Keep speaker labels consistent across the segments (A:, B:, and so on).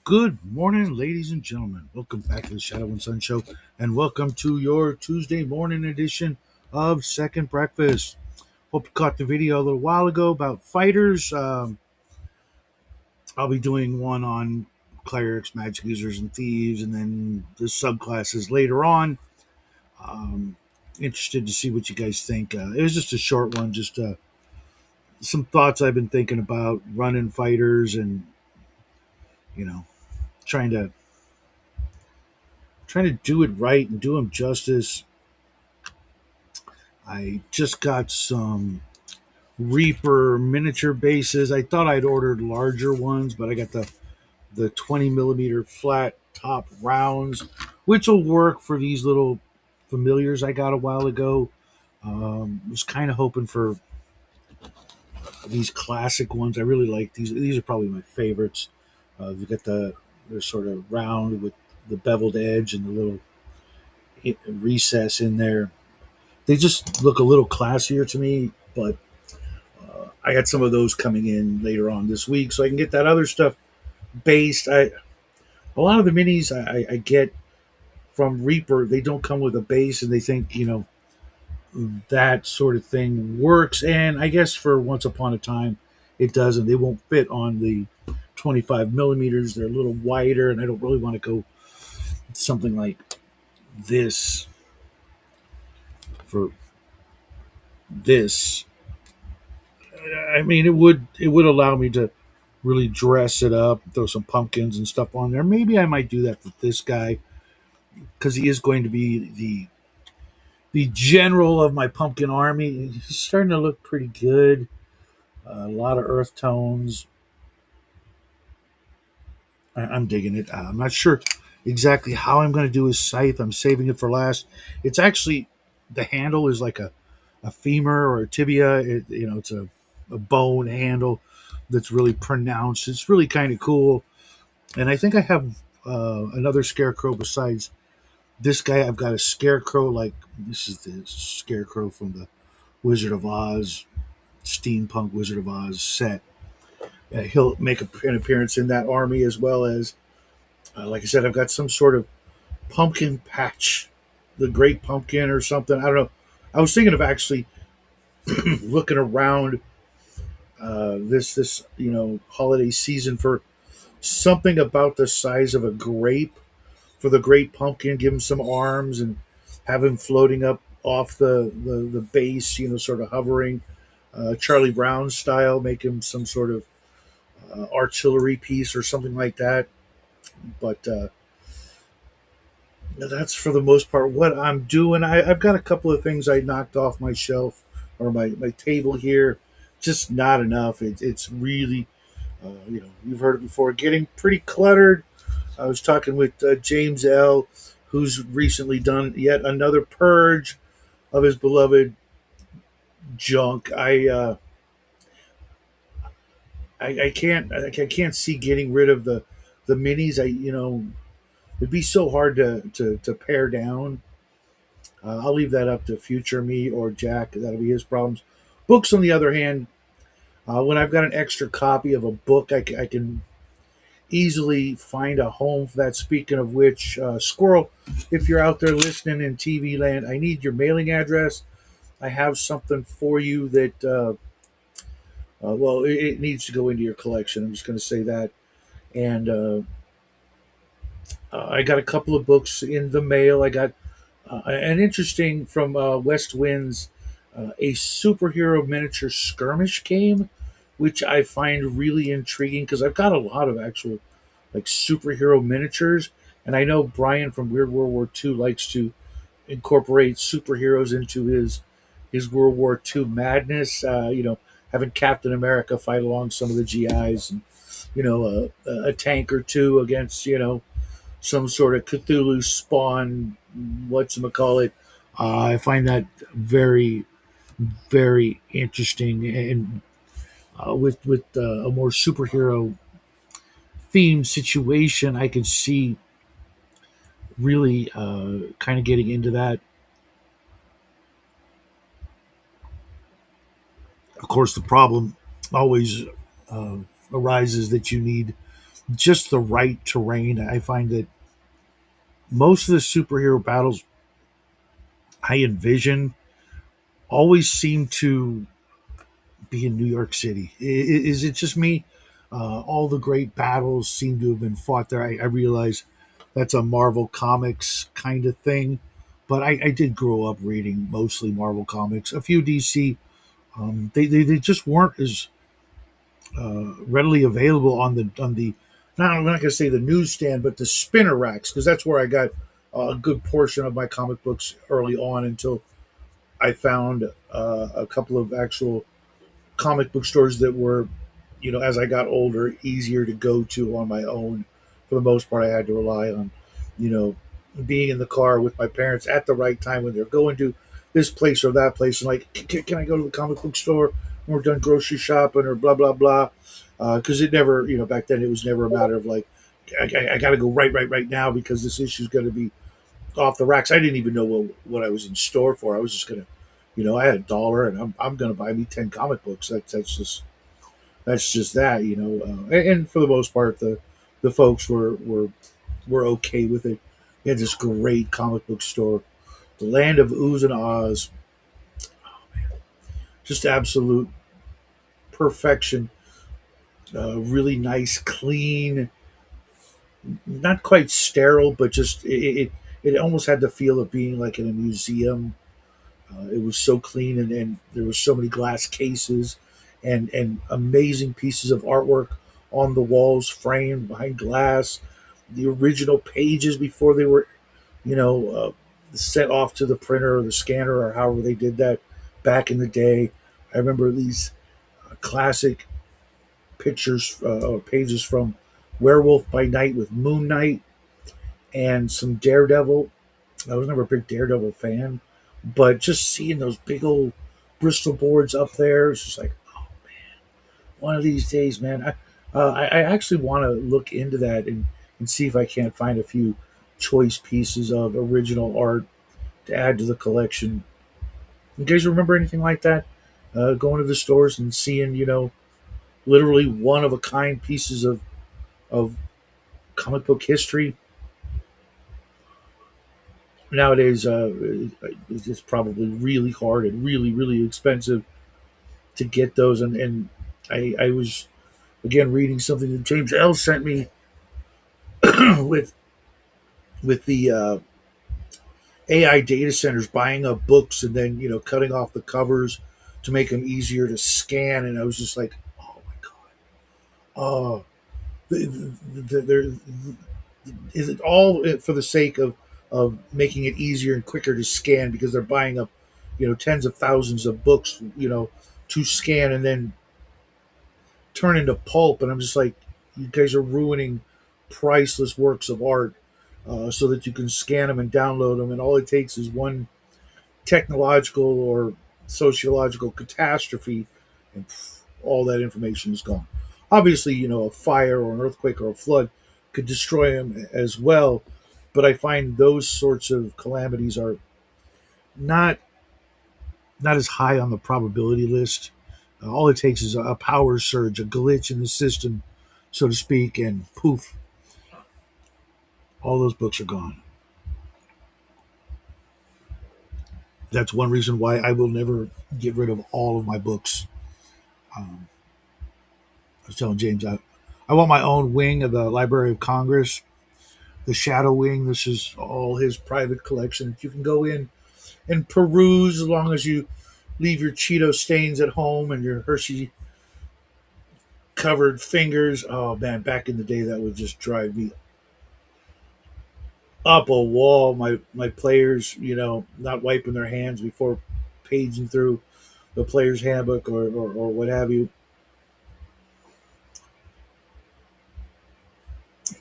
A: Good morning, ladies and gentlemen. Welcome back to the Shadow and Sun Show, and welcome to your Tuesday morning edition of Second Breakfast. Hope you caught the video a little while ago about fighters. I'll be doing one on clerics, magic users, and thieves, and then the subclasses later on. Um, Interested to see what you guys think. It was just a short one, just some thoughts I've been thinking about running fighters and you know trying to trying to do it right and do them justice. I just got some Reaper miniature bases. I thought I'd ordered larger ones, but I got the 20 millimeter flat top rounds, which will work for these little familiars I got a while ago. Was kind of hoping for these classic ones. I really like these. These are probably my favorites. You got they're sort of round with the beveled edge and the little recess in there. They just look a little classier to me, but I got some of those coming in later on this week, so I can get that other stuff based. A lot of the minis I get from Reaper, they don't come with a base, and they think that sort of thing works. And I guess for once upon a time, it doesn't. They won't fit on the 25 millimeters. They're a little wider, and I don't really want to go something like this for this. I mean, it would allow me to really dress it up, throw some pumpkins and stuff on there. Maybe I might do that with this guy because he is going to be the general of my pumpkin army. He's starting to look pretty good. A lot of earth tones. I'm digging it. I'm not sure exactly how I'm going to do his scythe. I'm saving it for last. It's actually the handle is like a femur or a tibia. It's a bone handle that's really pronounced. It's really kind of cool. And I think I have another scarecrow besides this guy. I've got a scarecrow like this is the scarecrow from the Wizard of Oz, steampunk Wizard of Oz set. He'll make an appearance in that army as well as, like I said, I've got some sort of pumpkin patch, the Great Pumpkin or something. I don't know. I was thinking of actually looking around this holiday season for something about the size of a grape for the Great Pumpkin. Give him some arms and have him floating up off the base, sort of hovering, Charlie Brown style. Make him some sort of artillery piece or something like that. But that's for the most part what I'm doing. I've got a couple of things I knocked off my shelf or my table here. Just not enough. It's really, you've heard it before, getting pretty cluttered. I was talking with James L., who's recently done yet another purge of his beloved junk. I can't see getting rid of the minis. It'd be so hard to pare down. I'll leave that up to future me or Jack. That'll be his problems. Books, on the other hand, when I've got an extra copy of a book, I can easily find a home for that. Speaking of which, Squirrel, if you're out there listening in TV land, I need your mailing address. I have something for you that, well, it needs to go into your collection. I'm just going to say that. And I got a couple of books in the mail. I got an interesting from West Winds, a superhero miniature skirmish game, which I find really intriguing because I've got a lot of actual like superhero miniatures, and I know Brian from Weird World War II likes to incorporate superheroes into his World War II madness. Having Captain America fight along some of the GIs, and a tank or two against some sort of Cthulhu spawn, call it. I find that very, very interesting, and with a more superhero themed situation, I can see really kind of getting into that. Of course, the problem always uh, arises that you need just the right terrain. I find that most of the superhero battles I envision always seem to be in New York City. Is it just me? All the great battles seem to have been fought there. I realize that's a Marvel Comics kind of thing, but I did grow up reading mostly Marvel Comics, a few DC. They just weren't as readily available on the not I'm not going to say the newsstand, but the spinner racks, because that's where I got a good portion of my comic books early on until I found a couple of actual comic book stores that were, as I got older, easier to go to on my own. For the most part, I had to rely on, you know, being in the car with my parents at the right time when they're going to this place or that place, and like, can I go to the comic book store when we're done grocery shopping or blah blah blah? Because it never, back then it was never a matter of like, I got to go right now because this issue is going to be off the racks. I didn't even know what I was in store for. I was just gonna, I had $1 and I'm gonna buy me 10 comic books. That's just that, and for the most part, the folks were okay with it. We had this great comic book store, the Land of Ooze and Oz, just absolute perfection. Really nice, clean, not quite sterile, but just it almost had the feel of being like in a museum. It was so clean, and there were so many glass cases and amazing pieces of artwork on the walls, framed behind glass. The original pages before they were, sent off to the printer or the scanner or however they did that back in the day. I remember these classic pictures or pages from Werewolf by Night with Moon Knight and some Daredevil. I was never a big Daredevil fan, but just seeing those big old Bristol boards up there, it's just like, oh, one of these days, man. I actually want to look into that and see if I can't find a few choice pieces of original art to add to the collection. You guys remember anything like that? Going to the stores and seeing, literally one of a kind pieces of comic book history. Nowadays, it's probably really hard and really, really expensive to get those. And I was, again, reading something that James L. sent me with the AI data centers buying up books and then, cutting off the covers to make them easier to scan. And I was just like, oh my God. Oh, there is it all for the sake of making it easier and quicker to scan because they're buying up, tens of thousands of books, to scan and then turn into pulp. And I'm just like, you guys are ruining priceless works of art so that you can scan them and download them. And all it takes is one technological or sociological catastrophe, and all that information is gone. Obviously, a fire or an earthquake or a flood could destroy them as well. But I find those sorts of calamities are not not as high on the probability list. All it takes is a power surge, a glitch in the system, so to speak, and poof, all those books are gone. That's one reason why I will never get rid of all of my books. Um, I was telling James I want my own wing of the Library of Congress, the Shadow Wing. This is all his private collection. You can go in and peruse as long as you leave your Cheeto stains at home and your Hershey covered fingers. Oh man, back in the day, that would just drive me up a wall. My players, not wiping their hands before paging through the player's handbook or what have you.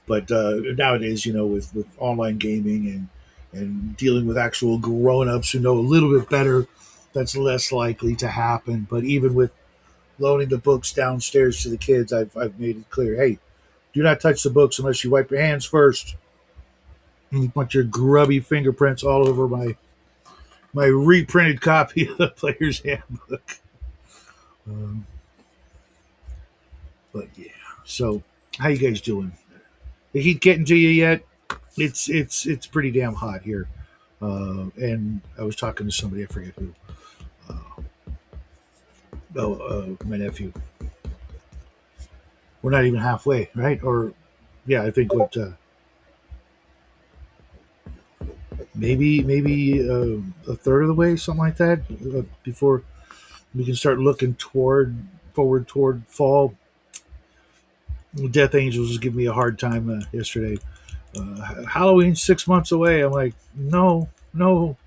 A: But nowadays, with online gaming and dealing with actual grown ups who know a little bit better, that's less likely to happen. But even with loaning the books downstairs to the kids, I've made it clear, hey, do not touch the books unless you wipe your hands first. You want your grubby fingerprints all over my reprinted copy of the player's handbook. Um, but yeah, so how you guys doing? the heat getting to you yet? It's pretty damn hot here. And I was talking to somebody, I forget who. My nephew. We're not even halfway, right? Or yeah, I think what maybe a third of the way, something like that, before we can start looking forward toward fall. Death Angels was giving me a hard time yesterday. Halloween 6 months away. I'm like, no, no.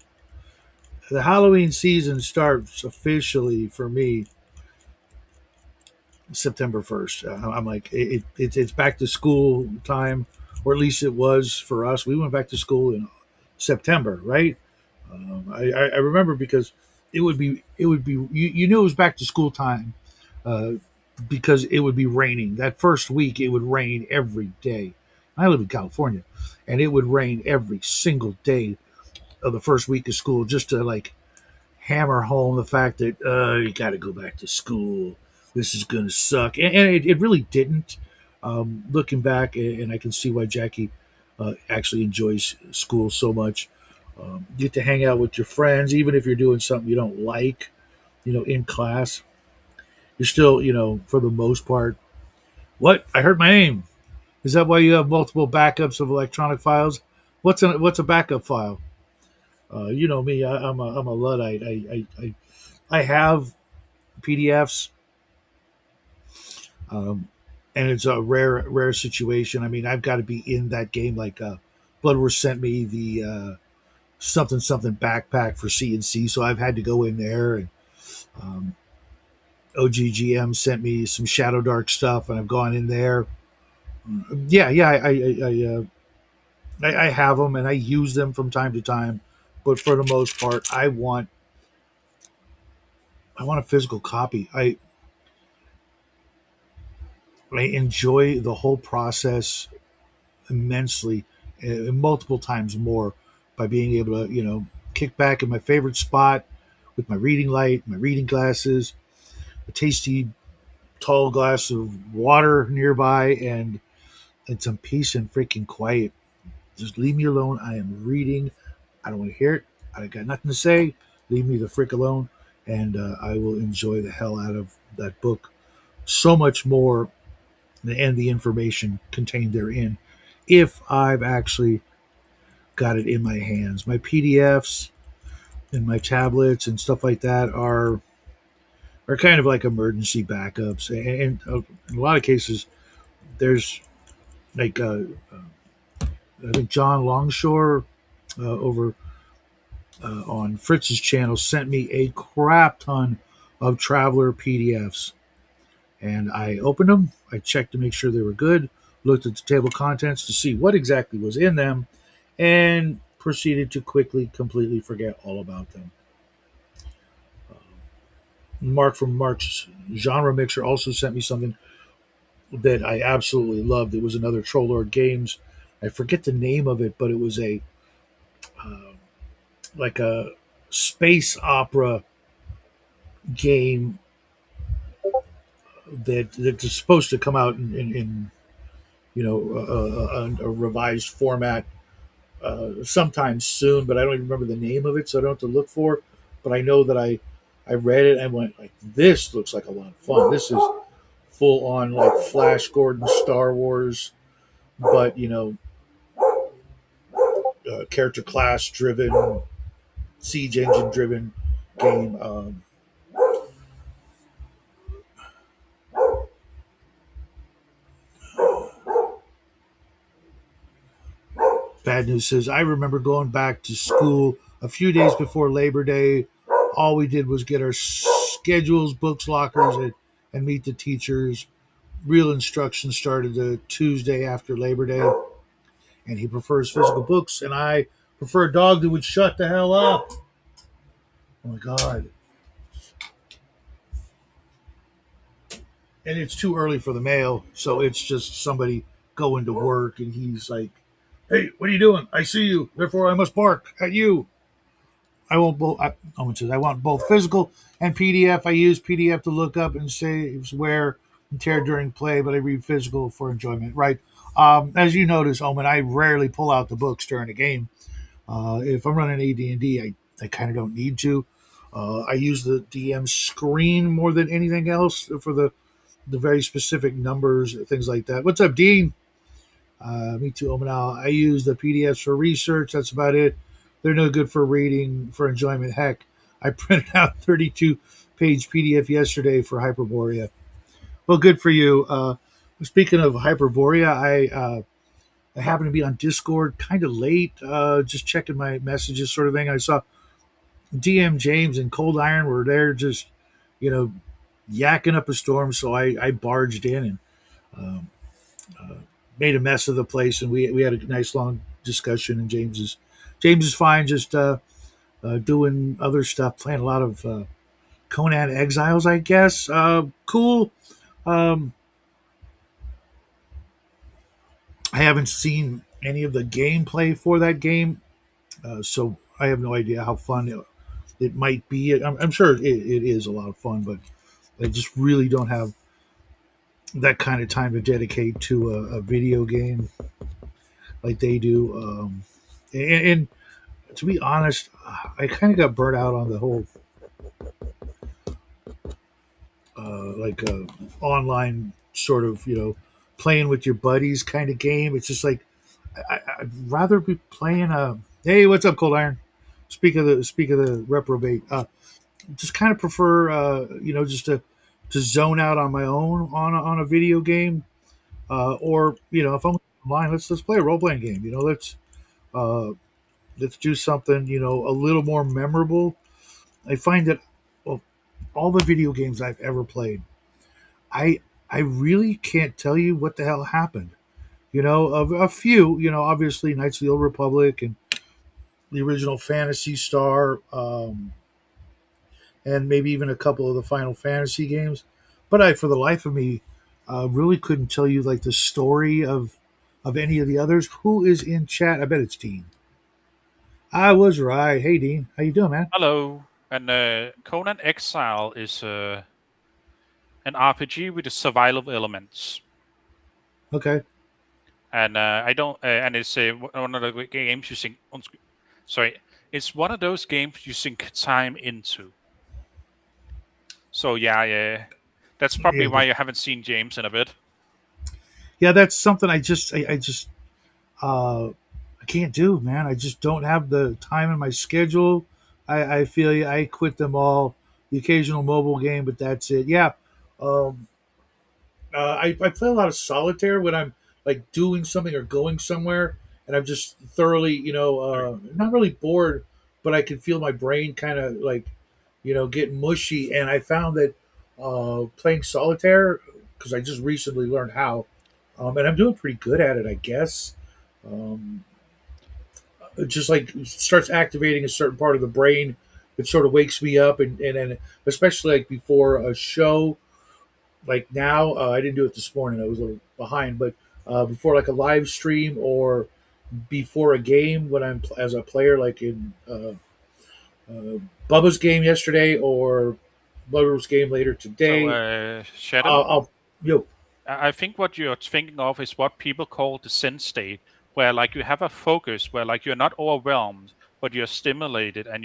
A: The Halloween season starts officially for me September 1st. I'm like, it's back to school time, or at least it was for us. We went back to school in September, right? I remember because it would be you knew it was back to school time uh, because it would be raining. That first week, it would rain every day. I live in California, and it would rain every single day of the first week of school just to like hammer home the fact that you got to go back to school. This is going to suck, and it really didn't. Looking back, and I can see why Jackie actually enjoys school so much. You get to hang out with your friends, even if you're doing something you don't like. In class, you're still, for the most part. What? I heard my name. Is that why you have multiple backups of electronic files? What's a backup file? You know me. I'm a luddite. I have PDFs, um, and it's a rare situation. I mean, I've got to be in that game. Like Bloodworth sent me the something something backpack for CNC, so I've had to go in there, and um, OGGM sent me some Shadow Dark stuff, and I've gone in there. Yeah, yeah, I have them and I use them from time to time, but for the most part, I want a physical copy. I enjoy the whole process immensely, multiple times more by being able to kick back in my favorite spot with my reading light, my reading glasses, a tasty tall glass of water nearby, and some peace and freaking quiet. Just leave me alone. I am reading. I don't want to hear it. I got nothing to say. Leave me the frick alone, and I will enjoy the hell out of that book so much more, and the information contained therein, if I've actually got it in my hands. My PDFs and my tablets and stuff like that are kind of like emergency backups, and in a lot of cases, there's like I think John Longshore over on Fritz's channel sent me a crap ton of Traveler PDFs, and I opened them. I checked to make sure they were good, looked at the table of contents to see what exactly was in them, and proceeded to quickly, completely forget all about them. Mark from Mark's Genre Mixer also sent me something that I absolutely loved. It was another Troll Lord Games. I forget the name of it, but it was a uh, like a space opera game that's supposed to come out in a revised format sometime soon, but I don't even remember the name of it, so I don't have to look for it. But I know that I read it and went like, this looks like a lot of fun. This is full on like Flash Gordon Star Wars, but character class driven, siege engine driven game. Bad News says, I remember going back to school a few days before Labor Day. All we did was get our schedules, books, lockers, and meet the teachers. Real instruction started the Tuesday after Labor Day, and he prefers physical books, and I prefer a dog that would shut the hell up. Oh my God. And it's too early for the mail, so it's just somebody going to work, and he's like, hey, what are you doing? I see you, therefore I must bark at you. I won't both. I want both physical and PDF. I use PDF to look up and say wear and tear during play, but I read physical for enjoyment. Right. As you notice, Omen, I rarely pull out the books during a game. If I'm running AD&D, I kind of don't need to. I use the DM screen more than anything else for the very specific numbers, things like that. What's up, Dean? Me too, Omanal. I use the PDFs for research. That's about it. They're no good for reading, for enjoyment. Heck, I printed out 32-page PDF yesterday for Hyperborea. Well, good for you. Speaking of Hyperborea, I happened to be on Discord kind of late, just checking my messages, sort of thing. I saw DM James and Cold Iron were there, just you know, yakking up a storm. So I barged in and um, made a mess of the place, and we had a nice long discussion. And James is fine, just doing other stuff, playing a lot of Conan Exiles, I guess. Cool. Um, I haven't seen any of the gameplay for that game, so I have no idea how fun it might be. I'm sure it is a lot of fun, but I just really don't have that kind of time to dedicate to a video game like they do. And to be honest, I kind of got burnt out on the whole online sort of playing with your buddies kind of game. It's just like I'd rather be playing a. Hey, what's up, Cold Iron? Speak of the reprobate. Just kind of prefer just to zone out on my own on a video game, or if I'm online, let's play a role playing game. Uh, let's do something a little more memorable. I find that, well, all the video games I've ever played, I I really can't tell you what the hell happened. Of a few, obviously Knights of the Old Republic and the original Fantasy Star, and maybe even a couple of the Final Fantasy games. But I, for the life of me, really couldn't tell you like the story of any of the others. Who is in chat? I bet it's Dean. I was right. Hey, Dean, how you doing, man?
B: Hello. And Conan Exile is an RPG with survival elements,
A: Okay.
B: and I don't. And it's one of the games you sink. Sorry, it's one of those games you sink time into. So yeah, that's probably
A: Yeah,
B: why you haven't seen James in a bit.
A: yeah, that's something I just I can't do, man. I just don't have the time in my schedule. I feel you. I quit them all. The occasional mobile game, but that's it. Yeah. Um, I play a lot of solitaire when I'm like doing something or going somewhere, and I'm just thoroughly,
B: Sorry.
A: not really bored, but I can feel my brain kind of like, get mushy. And I found that playing solitaire, because I just recently learned how, and I'm doing pretty good at it, I guess. Um, it just like starts activating a certain part of the brain. It sort of wakes me up, and especially like before a show like now, I didn't do it this morning. I was a little behind, but before like a live stream or before a game when I'm as a player, like in Bubba's game yesterday or Bubba's game later
B: So
A: today,
B: Shadow,
A: I'll yo
B: I think what you're thinking of is what people call the Zen state, where like you have a focus, where like you're not overwhelmed, but you're stimulated, and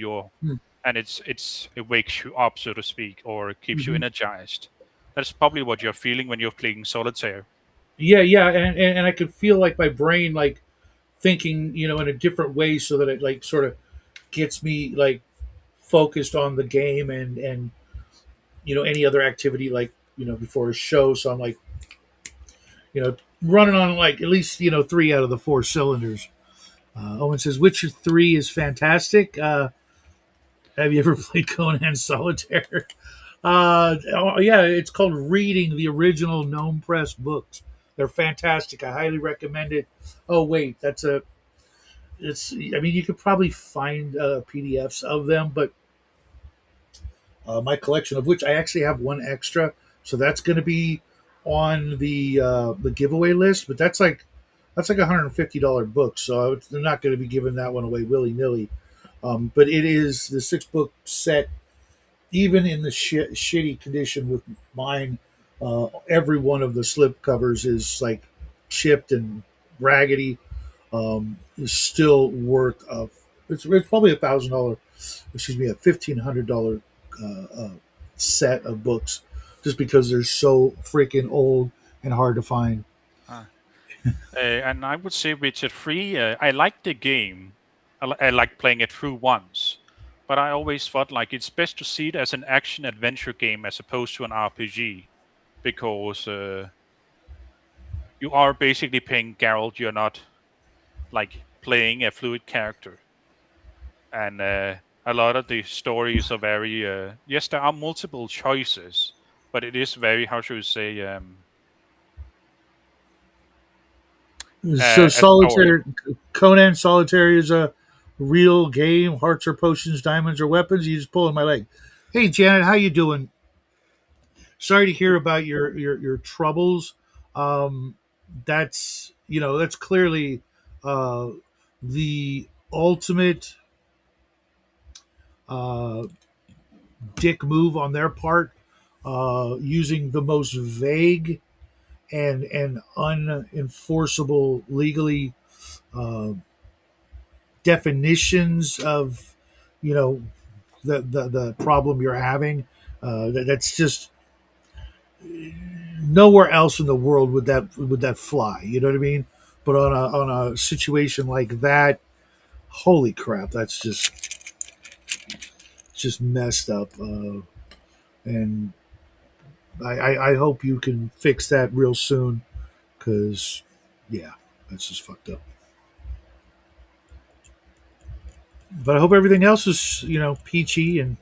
B: it wakes you up, so to speak, or it keeps you
A: mm-hmm.
B: energized. That's probably what you're feeling when you're playing solitaire.
A: Yeah, and I could feel like my brain like thinking in a different way so that it like sort of gets me like focused on the game and any other activity like before a show. So I'm like running on like at least three out of the four cylinders. Owen says Witcher 3 is fantastic. Have you ever played Conan Solitaire? Oh, yeah, it's called reading the original Gnome Press books. They're fantastic. I highly recommend it. Oh wait, that's a it's. I mean, you could probably find PDFs of them, but my collection, of which I actually have one extra, so that's going to be on the giveaway list. But that's like $150 book, so they're not going to be giving that one away willy nilly. But it is the 6 book set, even in the shitty condition with mine. Every one of the slip covers is like chipped and raggedy, is still worth of. It's probably $1,000. Excuse me, $1,500 set of books, just because they're so freaking old and hard to find.
B: Uh, and I would say Witcher 3, I like the game. I like playing it through once. But I always thought like it's best to see it as an action adventure game as opposed to an RPG. Because you are basically playing Geralt, you're not like playing a fluid character. And a lot of the stories are very, yes, there are multiple choices, but it is very, how should we say,
A: So
B: a story.
A: solitaire, Conan Solitaire is a real game. Hearts or potions, diamonds or weapons. You just pulling my leg. Hey Janet, how you doing? Sorry to hear about your troubles. Um, that's that's clearly uh, the ultimate uh, dick move on their part, using the most vague and unenforceable legally uh, definitions of you know the problem you're having. That's just nowhere else in the world would that fly. You know what I mean? But on a situation like that, holy crap, that's just messed up. And I hope you can fix that real soon, because yeah, that's just fucked up. But I hope everything else is peachy and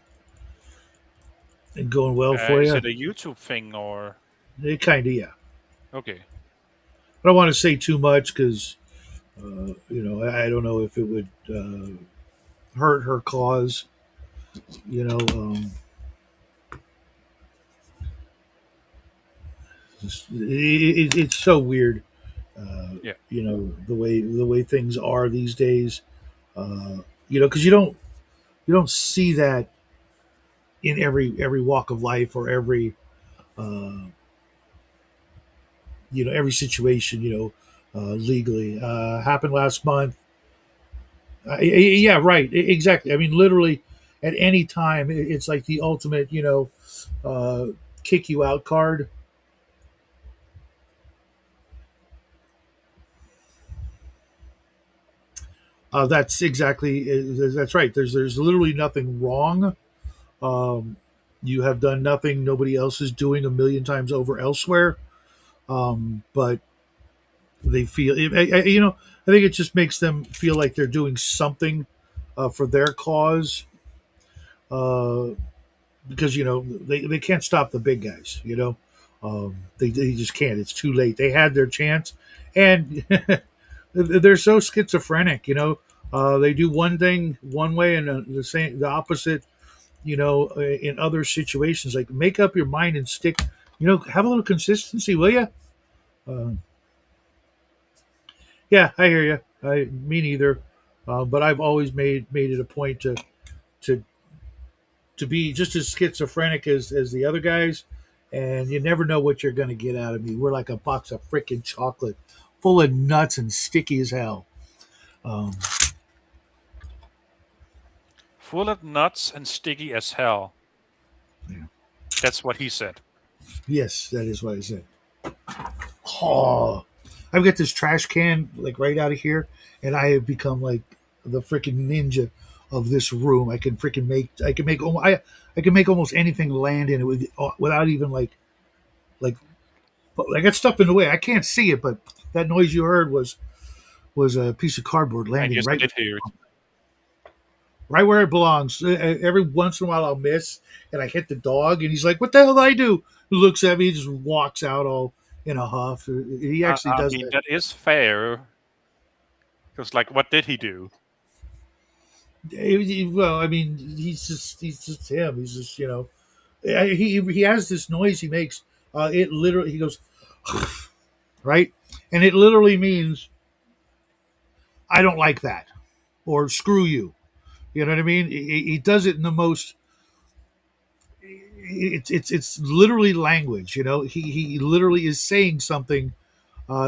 A: going well for
B: Is
A: you.
B: it a YouTube thing or?
A: It kind of, yeah.
B: Okay.
A: I don't want to say too much because I don't know if it would hurt her cause. You know, it's so weird.
B: Yeah.
A: The way things are these days. Because you don't see that in every walk of life, or uh, every situation. Legally happened last month. Yeah, right. Exactly. I mean, literally, at any time, it's like the ultimate, uh, kick you out card. That's exactly. That's right. There's literally nothing wrong. Um, you have done nothing nobody else is doing a million times over elsewhere. But they feel, I think it just makes them feel like they're doing something for their cause. Uh, because they can't stop the big guys. They just can't. It's too late. They had their chance, and they're so schizophrenic. They do one thing one way and the opposite. In other situations, like, make up your mind and stick. Have a little consistency, will you? Uh, yeah, I hear you. Me neither. But I've always made it a point to to be just as schizophrenic as the other guys, and you never know what you're going to get out of me. We're like a box of freaking chocolate, full of nuts and sticky as hell. Um,
B: Full of nuts and sticky as hell.
A: yeah.
B: That's what he said.
A: Yes, that is what I said. Oh, I've got this trash can like right out of here, and I have become like the freaking ninja of this room. I can make almost anything land in it without even like but I got stuff in the way. I can't see it, but that noise you heard was a piece of cardboard
B: And
A: landing
B: yes, I did hear it.
A: right where it belongs. Every once in a while I'll miss, and I hit the dog, and he's like, "What the hell did I do?" He looks at me, he just walks out all in a huff. He actually
B: I
A: does
B: mean,
A: that.
B: that is fair. Because, like, what did he do?
A: Well, I mean, he's just him. He's just he has this noise he makes. It literally he goes right, and it literally means I don't like that, or screw you. You know what I mean? He does it in the most. It's literally language. He literally is saying something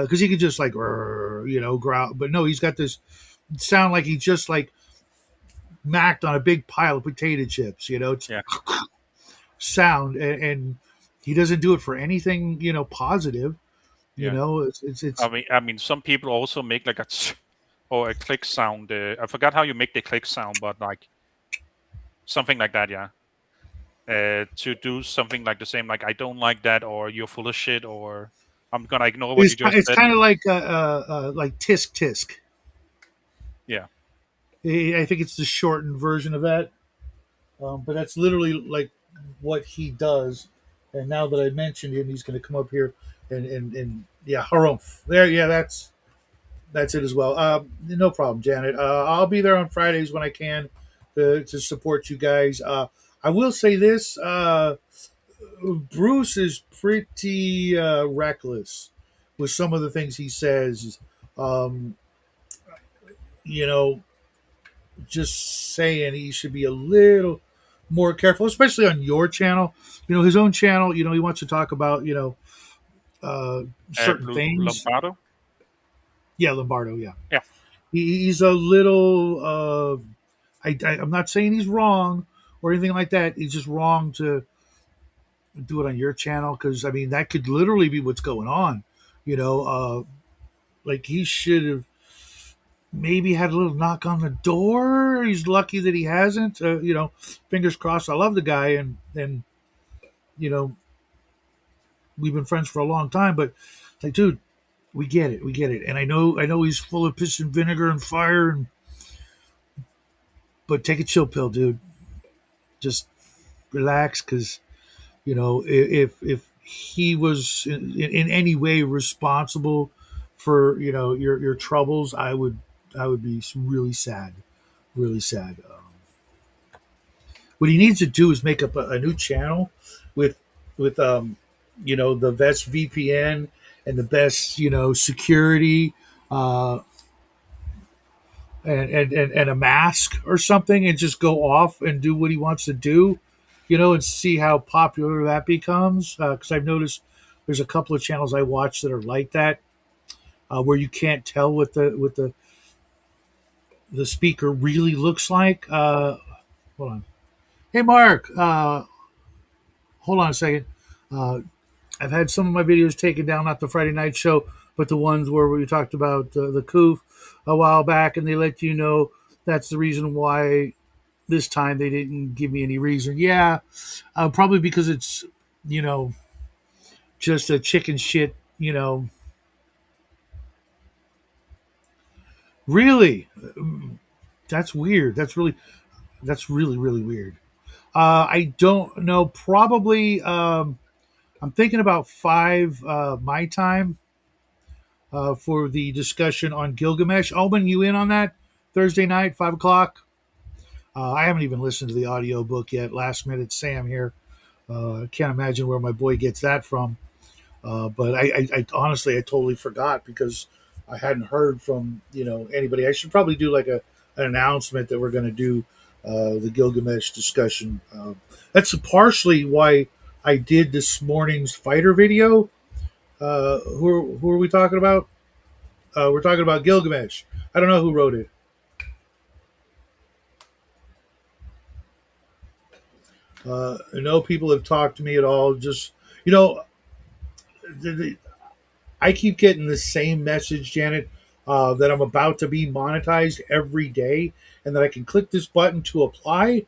A: because he could just like growl, but no, he's got this sound like he just like macked on a big pile of potato chips. It's
B: Yeah.
A: sound, and he doesn't do it for anything positive.
B: Yeah.
A: It's
B: I mean, some people also make like a or a click sound. I forgot how you make the click sound, but like something like that. Yeah. To do something like the same, like I don't like that, or you're full of shit, or I'm gonna ignore what you just
A: it's
B: said.
A: kind of like tisk tisk.
B: Yeah.
A: I think it's the shortened version of that. But that's literally like what he does. And now that I mentioned him, he's going to come up here and yeah, harumph. There, yeah, that's it as well. No problem, Janet. I'll be there on Fridays when I can to support you guys. I will say this: Bruce is pretty reckless with some of the things he says. Um, you know, just saying he should be a little more careful, especially on your channel. His own channel. He wants to talk about certain things.
B: Lombardo.
A: Yeah, Lombardo. Yeah,
B: Yeah.
A: he's a little. I'm not saying he's wrong or anything like that. He's just wrong to do it on your channel because I mean that could literally be what's going on. Like he should have maybe had a little knock on the door. He's lucky that he hasn't. Fingers crossed. I love the guy, and you know we've been friends for a long time. But like, dude, we get it. And I know he's full of piss and vinegar and fire. But take a chill pill, dude. Just relax, because if he was in any way responsible for your troubles, I would be really sad, really sad. What he needs to do is make up a new channel with the best VPN and the best security, uh, and a mask or something, and just go off and do what he wants to do, and see how popular that becomes. Because I've noticed there's a couple of channels I watch that are like that, where you can't tell what the speaker really looks like. Hold on. Hey, Mark. Hold on a second. Uh, I've had some of my videos taken down, not the Friday night show, but the ones where we talked about the coof a while back, and they let you know that's the reason why this time they didn't give me any reason. Yeah, probably because it's you know just a chicken shit. Really, that's weird. That's really really weird. I don't know. Probably, I'm thinking about five my time for the discussion on Gilgamesh. Alban, you in on that Thursday night, 5 o'clock? I haven't even listened to the audio book yet. Last minute, Sam here. I can't imagine where my boy gets that from. But I honestly, I totally forgot because I hadn't heard from anybody. I should probably do like an announcement that we're going to do the Gilgamesh discussion. That's partially why I did this morning's fighter video. Who are we talking about? We're talking about Gilgamesh. I don't know who wrote it. No people have talked to me at all. Just you know, the, the, I keep getting the same message, Janet, that I'm about to be monetized every day, and that I can click this button to apply,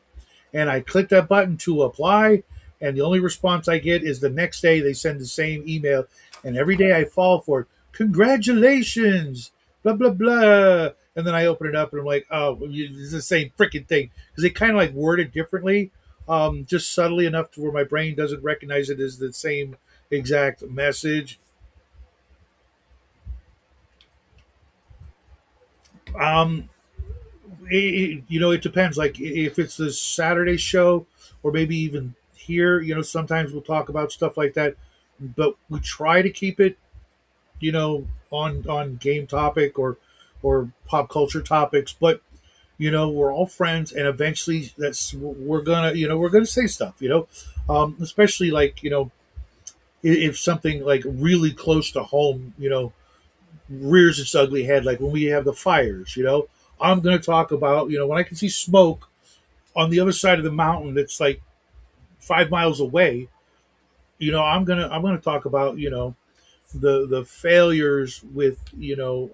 A: and I click that button to apply, and the only response I get is the next day they send the same email, and every day I fall for it. Congratulations, blah blah blah, and then I open it up and I'm like, oh, it's the same freaking thing because they kind of like word it differently, just subtly enough to where my brain doesn't recognize it as the same exact message. Um, it depends. Like if it's the Saturday show, or maybe even here, sometimes we'll talk about stuff like that. But we try to keep it, on game topic or pop culture topics. But we're all friends, and eventually we're gonna say stuff. Especially like if something like really close to home. rears its ugly head, like when we have the fires. I'm going to talk about when I can see smoke on the other side of the mountain that's like 5 miles away. I'm gonna talk about the failures with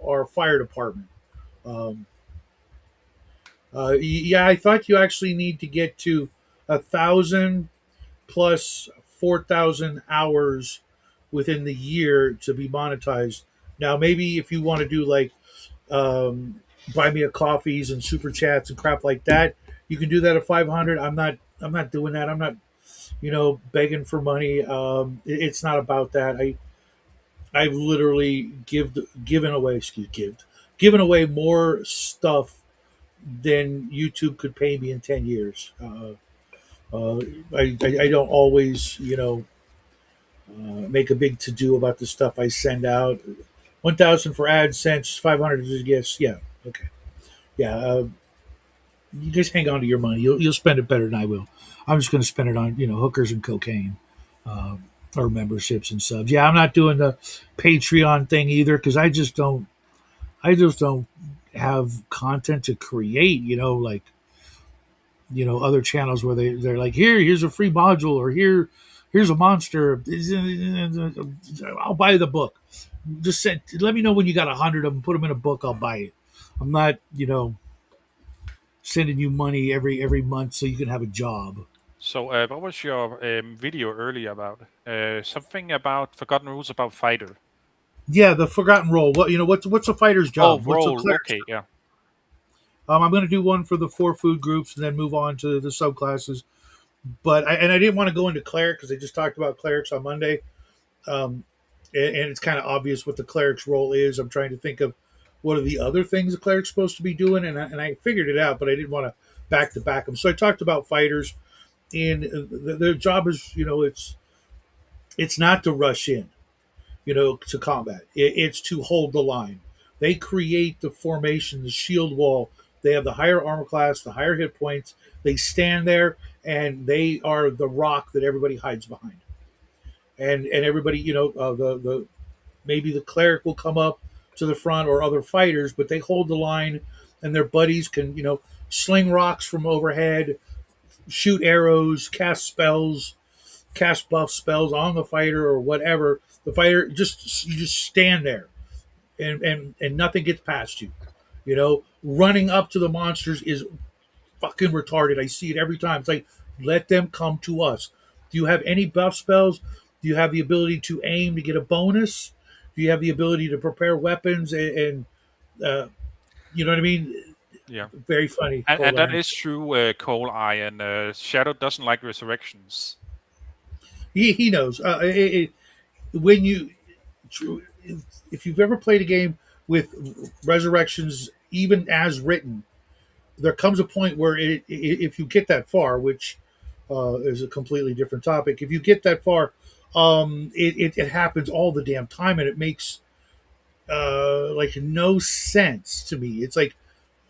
A: our fire department. Um, yeah, I thought you actually need to get to 1,000 plus 4,000 hours within the year to be monetized. Now, maybe if you want to do like um, buy me a coffees and super chats and crap like that, you can do that at 500. I'm not doing that. I'm not begging for money. It's not about that. I've literally given away, given away more stuff than YouTube could pay me in 10 years. Uh, I don't always, make a big to do about the stuff I send out. 1,000 for AdSense, 500 is yes, yeah, okay, yeah. You just hang on to your money. You'll spend it better than I will. I'm just going to spend it on hookers and cocaine, or memberships and subs. Yeah, I'm not doing the Patreon thing either because I just don't have content to create. Like other channels where they're like, here's a free module, or here's a monster. I'll buy the book. Let me know when you got 100 of them. Put them in a book. I'll buy it. I'm not sending you money every month so you can have a job.
B: So, what was your video earlier about? Something about forgotten rules about fighter.
A: Yeah, the forgotten role. What's a fighter's
B: Oh,
A: job? What's a
B: role.
A: cleric's
B: Okay, yeah.
A: job? I'm going to do one for the four food groups and then move on to the subclasses. But I didn't want to go into cleric because I just talked about clerics on Monday. Um, and it's kind of obvious what the cleric's role is. I'm trying to think of what are the other things the cleric's supposed to be doing, and I figured it out, but I didn't want to back them. So I talked about fighters, and their job is, it's not to rush in, to combat. It's to hold the line. They create the formation, the shield wall. They have the higher armor class, the higher hit points. They stand there, and they are the rock that everybody hides behind. And everybody, the maybe the cleric will come up to the front or other fighters, but they hold the line, and their buddies can, sling rocks from overhead, shoot arrows, cast spells, cast buff spells on the fighter or whatever. The fighter you just stand there, and nothing gets past you. Running up to the monsters is fucking retarded. I see it every time. It's like, let them come to us. Do you have any buff spells? Do you have the ability to aim to get a bonus? Do you have the ability to prepare weapons and uh, you know what I mean?
B: Yeah.
A: Very funny,
B: And
A: Cole
B: that
A: Iron.
B: is true, Coal Iron. Shadow doesn't like resurrections.
A: He knows. When you if you've ever played a game with resurrections, even as written, there comes a point where if you get that far, which is a completely different topic. If you get that far, it happens all the damn time, and it makes like no sense to me. It's like,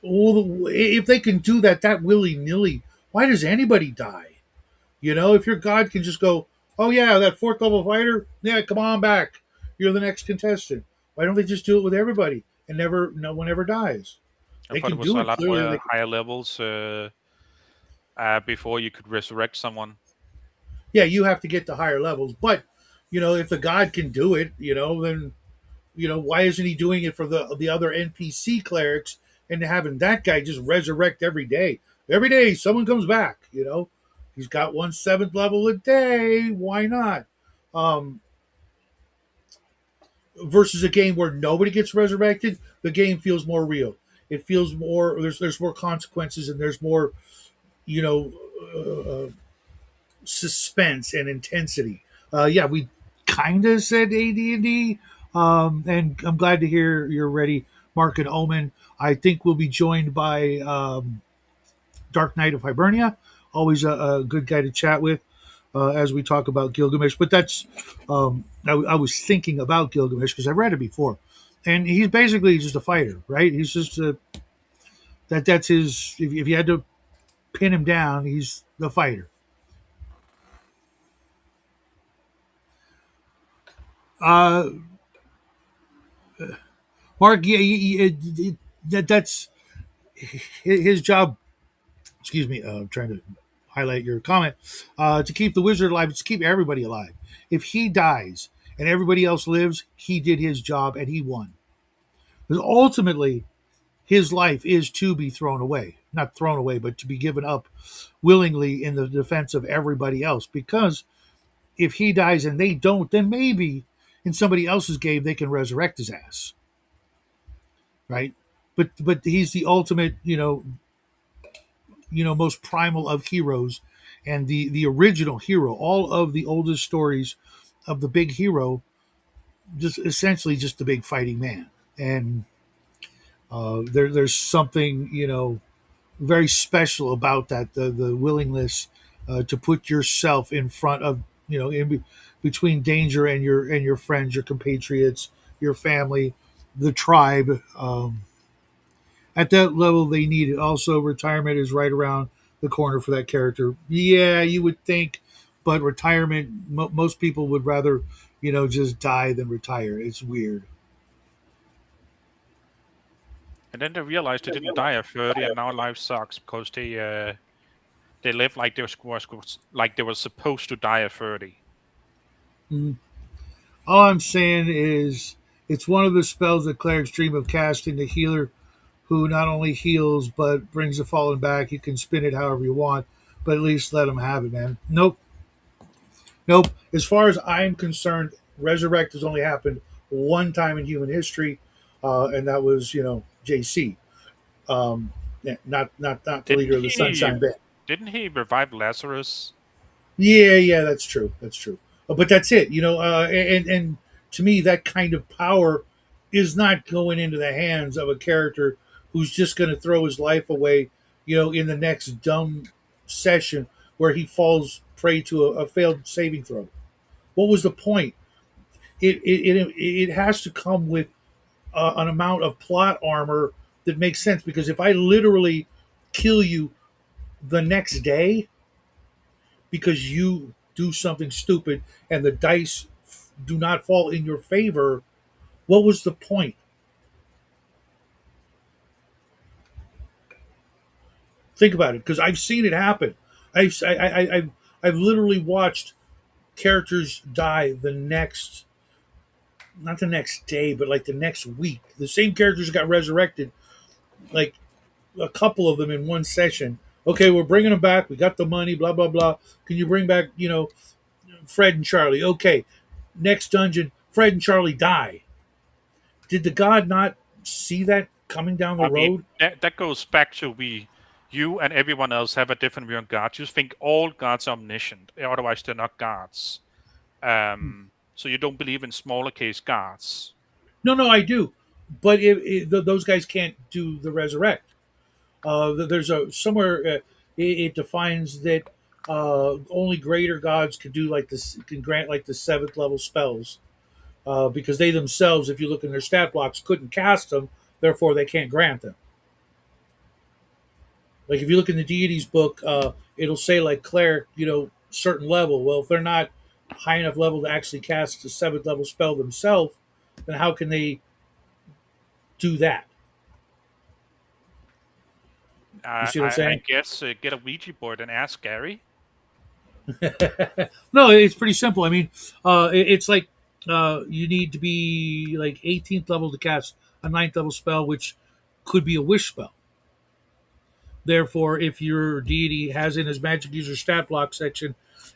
A: if they can do that willy nilly, why does anybody die? If your god can just go, oh yeah, that fourth level fighter, yeah, come on back, you're the next contestant. Why don't they just do it with everybody and no one ever dies?
B: I
A: They
B: thought
A: can
B: it was
A: do
B: a
A: it
B: lot
A: clearly.
B: higher levels before you could resurrect someone.
A: Yeah, you have to get to higher levels, but if the god can do it, then why isn't he doing it for the other NPC clerics and having that guy just resurrect every day? Every day someone comes back. He's got 1/7 level a day. Why not? Um, versus a game where nobody gets resurrected, the game feels more real. It feels more. There's more consequences, and there's more you know suspense and intensity. Yeah, we kind of said AD&D, and I'm glad to hear you're ready, Mark and Omen. I think we'll be joined by Dark Knight of Hibernia. Always a good guy to chat with as we talk about Gilgamesh. But I was thinking about Gilgamesh because I've read it before, and he's basically just a fighter, right? He's just that's his. If you had to pin him down, he's the fighter. Uh, Mark, yeah, that's his job. Excuse me, I'm trying to highlight your comment. To keep the wizard alive, to keep everybody alive. If he dies and everybody else lives, he did his job and he won. Because ultimately, his life is to be thrown away. Not thrown away, but to be given up willingly in the defense of everybody else. Because if he dies and they don't, then maybe in somebody else's game they can resurrect his ass, right? But he's the ultimate, most primal of heroes, and the original hero. All of the oldest stories of the big hero, just essentially just the big fighting man. And there's something very special about that, the willingness to put yourself in front of, between danger and your friends, your compatriots, your family, the tribe. At that level, they need it. Also, retirement is right around the corner for that character. Yeah, you would think, but retirement, most people would rather, just die than retire. It's weird.
B: And then they realized they didn't die at 30, and now life sucks because they live like like they were supposed to die at 30.
A: Mm. All I'm saying is, it's one of the spells that clerics dream of casting. The healer who not only heals but brings the fallen back. You can spin it however you want, but at least let them have it, man. Nope, nope. As far as I'm concerned, resurrect has only happened one time in human history, and that was JC, yeah, not the
B: Didn't
A: leader of the
B: he?
A: Sunshine Band.
B: Didn't he revive Lazarus?
A: Yeah, yeah, that's true. That's true. But that's it, and to me, that kind of power is not going into the hands of a character who's just going to throw his life away, in the next dumb session where he falls prey to a failed saving throw. What was the point? It has to come with an amount of plot armor that makes sense, because if I literally kill you the next day because you do something stupid and the dice do not fall in your favor, what was the point? Think about it, because I've seen it happen. I've literally watched characters die the next, not the next day, but like the next week. The same characters got resurrected, like a couple of them in one session. Okay, we're bringing them back. We got the money. Blah blah blah. Can you bring back, Fred and Charlie? Okay, next dungeon. Fred and Charlie die. Did the god not see that coming down the
B: I mean,
A: road?
B: that goes back to you and everyone else have a different view on gods. You think all gods are omniscient, otherwise they're not gods. So you don't believe in smaller case gods.
A: No, no, I do. But those guys can't do the resurrect. There's a somewhere it defines that only greater gods can do like this, can grant like the seventh level spells, because they themselves, if you look in their stat blocks, couldn't cast them. Therefore, they can't grant them. Like if you look in the deities book, it'll say like cleric, certain level. Well, if they're not high enough level to actually cast a seventh level spell themselves, then how can they do that? You see what I'm
B: I
A: saying?
B: guess get a Ouija board and ask Gary.
A: No, it's pretty simple. I mean, it's like you need to be like 18th level to cast a ninth level spell, which could be a wish spell. Therefore, if your deity has in his magic user stat block section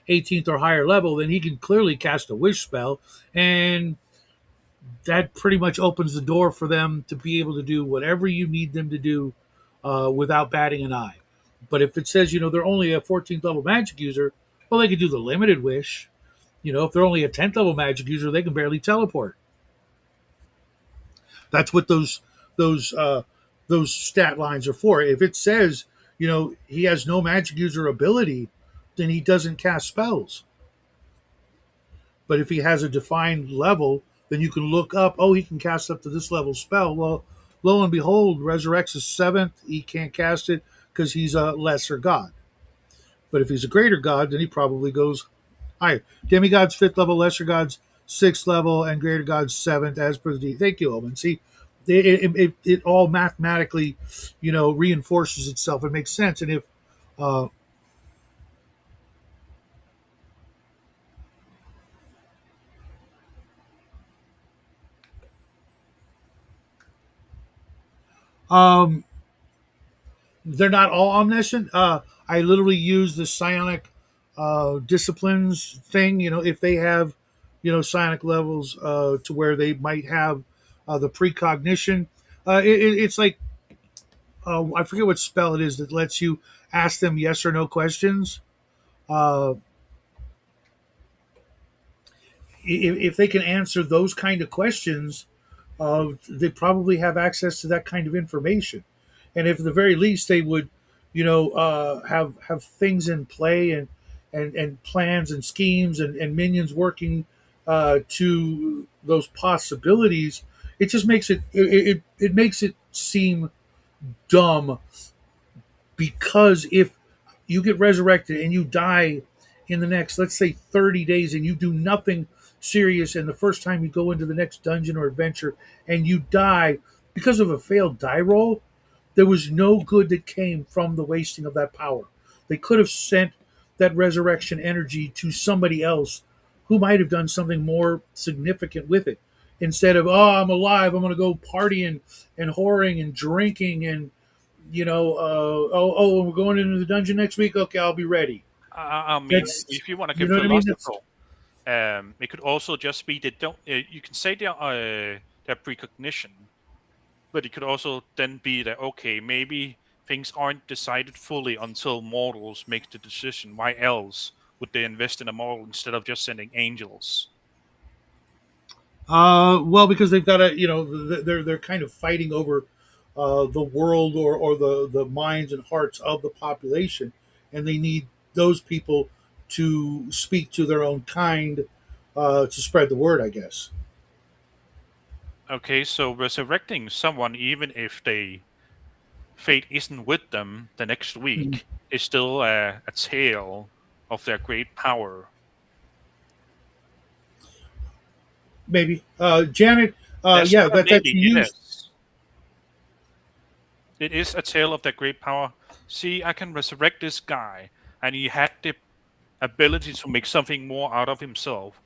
A: 18th or higher level, then he can clearly cast a wish spell, and that pretty much opens the door for them to be able to do whatever you need them to do without batting an eye. But if it says, they're only a 14th level magic user, well, they can do the limited wish. If they're only a 10th level magic user, they can barely teleport. That's what those stat lines are for. If it says, he has no magic user ability, then he doesn't cast spells. But if he has a defined level, then you can look up, oh, he can cast up to this level spell. Well, lo and behold, Resurrect's is seventh. He can't cast it because he's a lesser god. But if he's a greater god, then he probably goes higher. Demigods fifth level, lesser gods sixth level, and greater gods seventh, as per the. Thank you, Omen. See, it all mathematically, reinforces itself. It makes sense. And if uh, um, they're not all omniscient, I literally use the psionic disciplines thing. If they have, psionic levels to where they might have the precognition. It's like I forget what spell it is that lets you ask them yes or no questions. Uh, if they can answer those kind of questions, they probably have access to that kind of information. And if at the very least they would, have things in play and plans and schemes and minions working to those possibilities, it just makes it makes it seem dumb, because if you get resurrected and you die in the next, let's say, 30 days, and you do nothing serious, and the first time you go into the next dungeon or adventure and you die because of a failed die roll, there was no good that came from the wasting of that power. They could have sent that resurrection energy to somebody else who might have done something more significant with it, instead of, oh, I'm alive, I'm going to go partying and whoring and drinking and, we're going into the dungeon next week. Okay, I'll be ready.
B: I mean,
A: That's,
B: if you want to
A: you
B: get
A: know what I mean? That's,
B: philosophical, it could also just be they don't. You can say their precognition, but it could also then be that okay, maybe things aren't decided fully until mortals make the decision. Why else would they invest in a mortal instead of just sending angels?
A: well, because they've got to, they're kind of fighting over the world, or the minds and hearts of the population, and they need those people to speak to their own kind, to spread the word, I guess.
B: Okay, so resurrecting someone, even if they fate isn't with them the next
A: Mhm.
B: week, is still a tale of their great power.
A: Maybe, Janet.
B: That's
A: Yeah,
B: what I
A: that's
B: maybe it
A: used.
B: is. It is a tale of their great power. See, I can resurrect this guy, and he had the ability to make something more out of himself.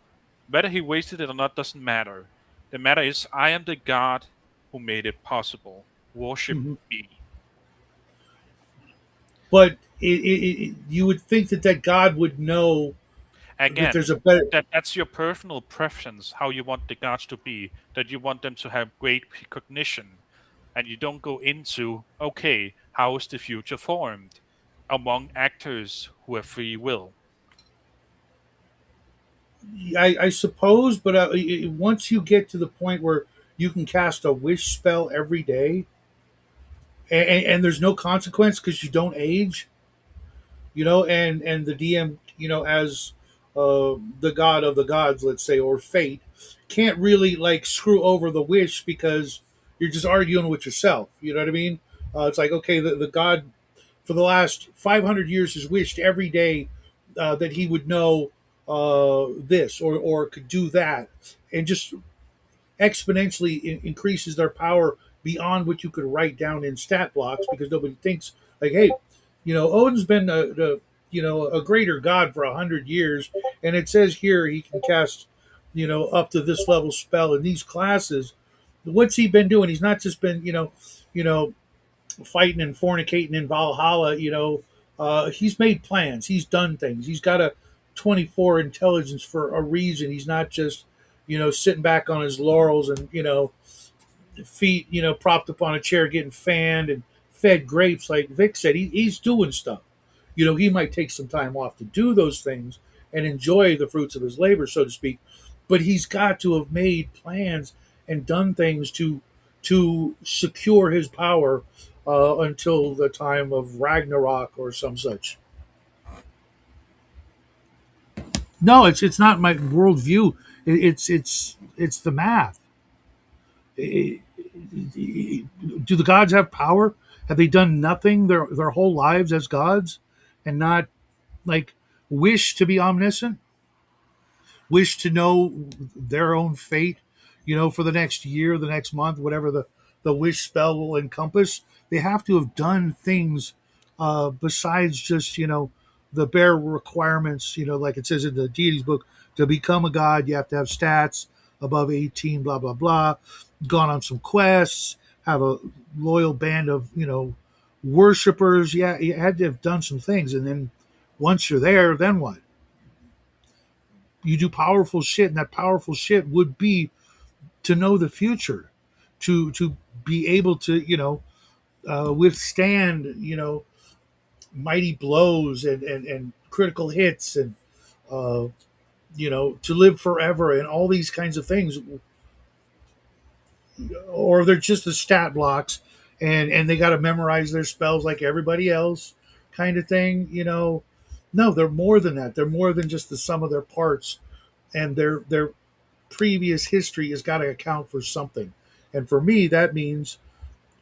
B: Whether he wasted it or not doesn't matter. The matter is, I am the God who made it possible. Worship
A: Mhm.
B: me.
A: But you would think that God would know that
B: Again,
A: there's a better.
B: that's your personal preference, how you want the gods to be, that you want them to have great precognition. And you don't go into, okay, how is the future formed among actors who have free will?
A: I suppose, but once you get to the point where you can cast a wish spell every day, and there's no consequence because you don't age, and the DM, as the god of the gods, let's say, or fate, can't really like screw over the wish because you're just arguing with yourself. You know what I mean? It's like, okay, the god for the last 500 years has wished every day that he would know this, or could do that, and just exponentially increases their power beyond what you could write down in stat blocks, because nobody thinks like, hey, Odin's been a greater god for 100 years, and it says here he can cast up to this level spell in these classes. What's he been doing? He's not just been you know fighting and fornicating in Valhalla. He's made plans. He's done things. He's got a 24 intelligence for a reason. He's not just, sitting back on his laurels and, feet, propped up on a chair getting fanned and fed grapes. Like Vic said, he's doing stuff. He might take some time off to do those things and enjoy the fruits of his labor, so to speak. But he's got to have made plans and done things to secure his power until the time of Ragnarok or some such. No, it's not my worldview. It's the math. Do the gods have power? Have they done nothing their whole lives as gods, and not like wish to be omniscient, wish to know their own fate, for the next year, the next month, whatever the wish spell will encompass. They have to have done things besides just the bare requirements. Like it says in the deities book, to become a god, you have to have stats above 18, blah blah blah. Gone on some quests, have a loyal band of worshippers. Yeah, you had to have done some things, and then once you're there, then what? You do powerful shit, and that powerful shit would be to know the future, to be able to withstand mighty blows and critical hits, and uh, to live forever and all these kinds of things. Or they're just the stat blocks, and they got to memorize their spells like everybody else, kind of thing. No, they're more than that. They're more than just the sum of their parts, and their previous history has got to account for something. And for me, that means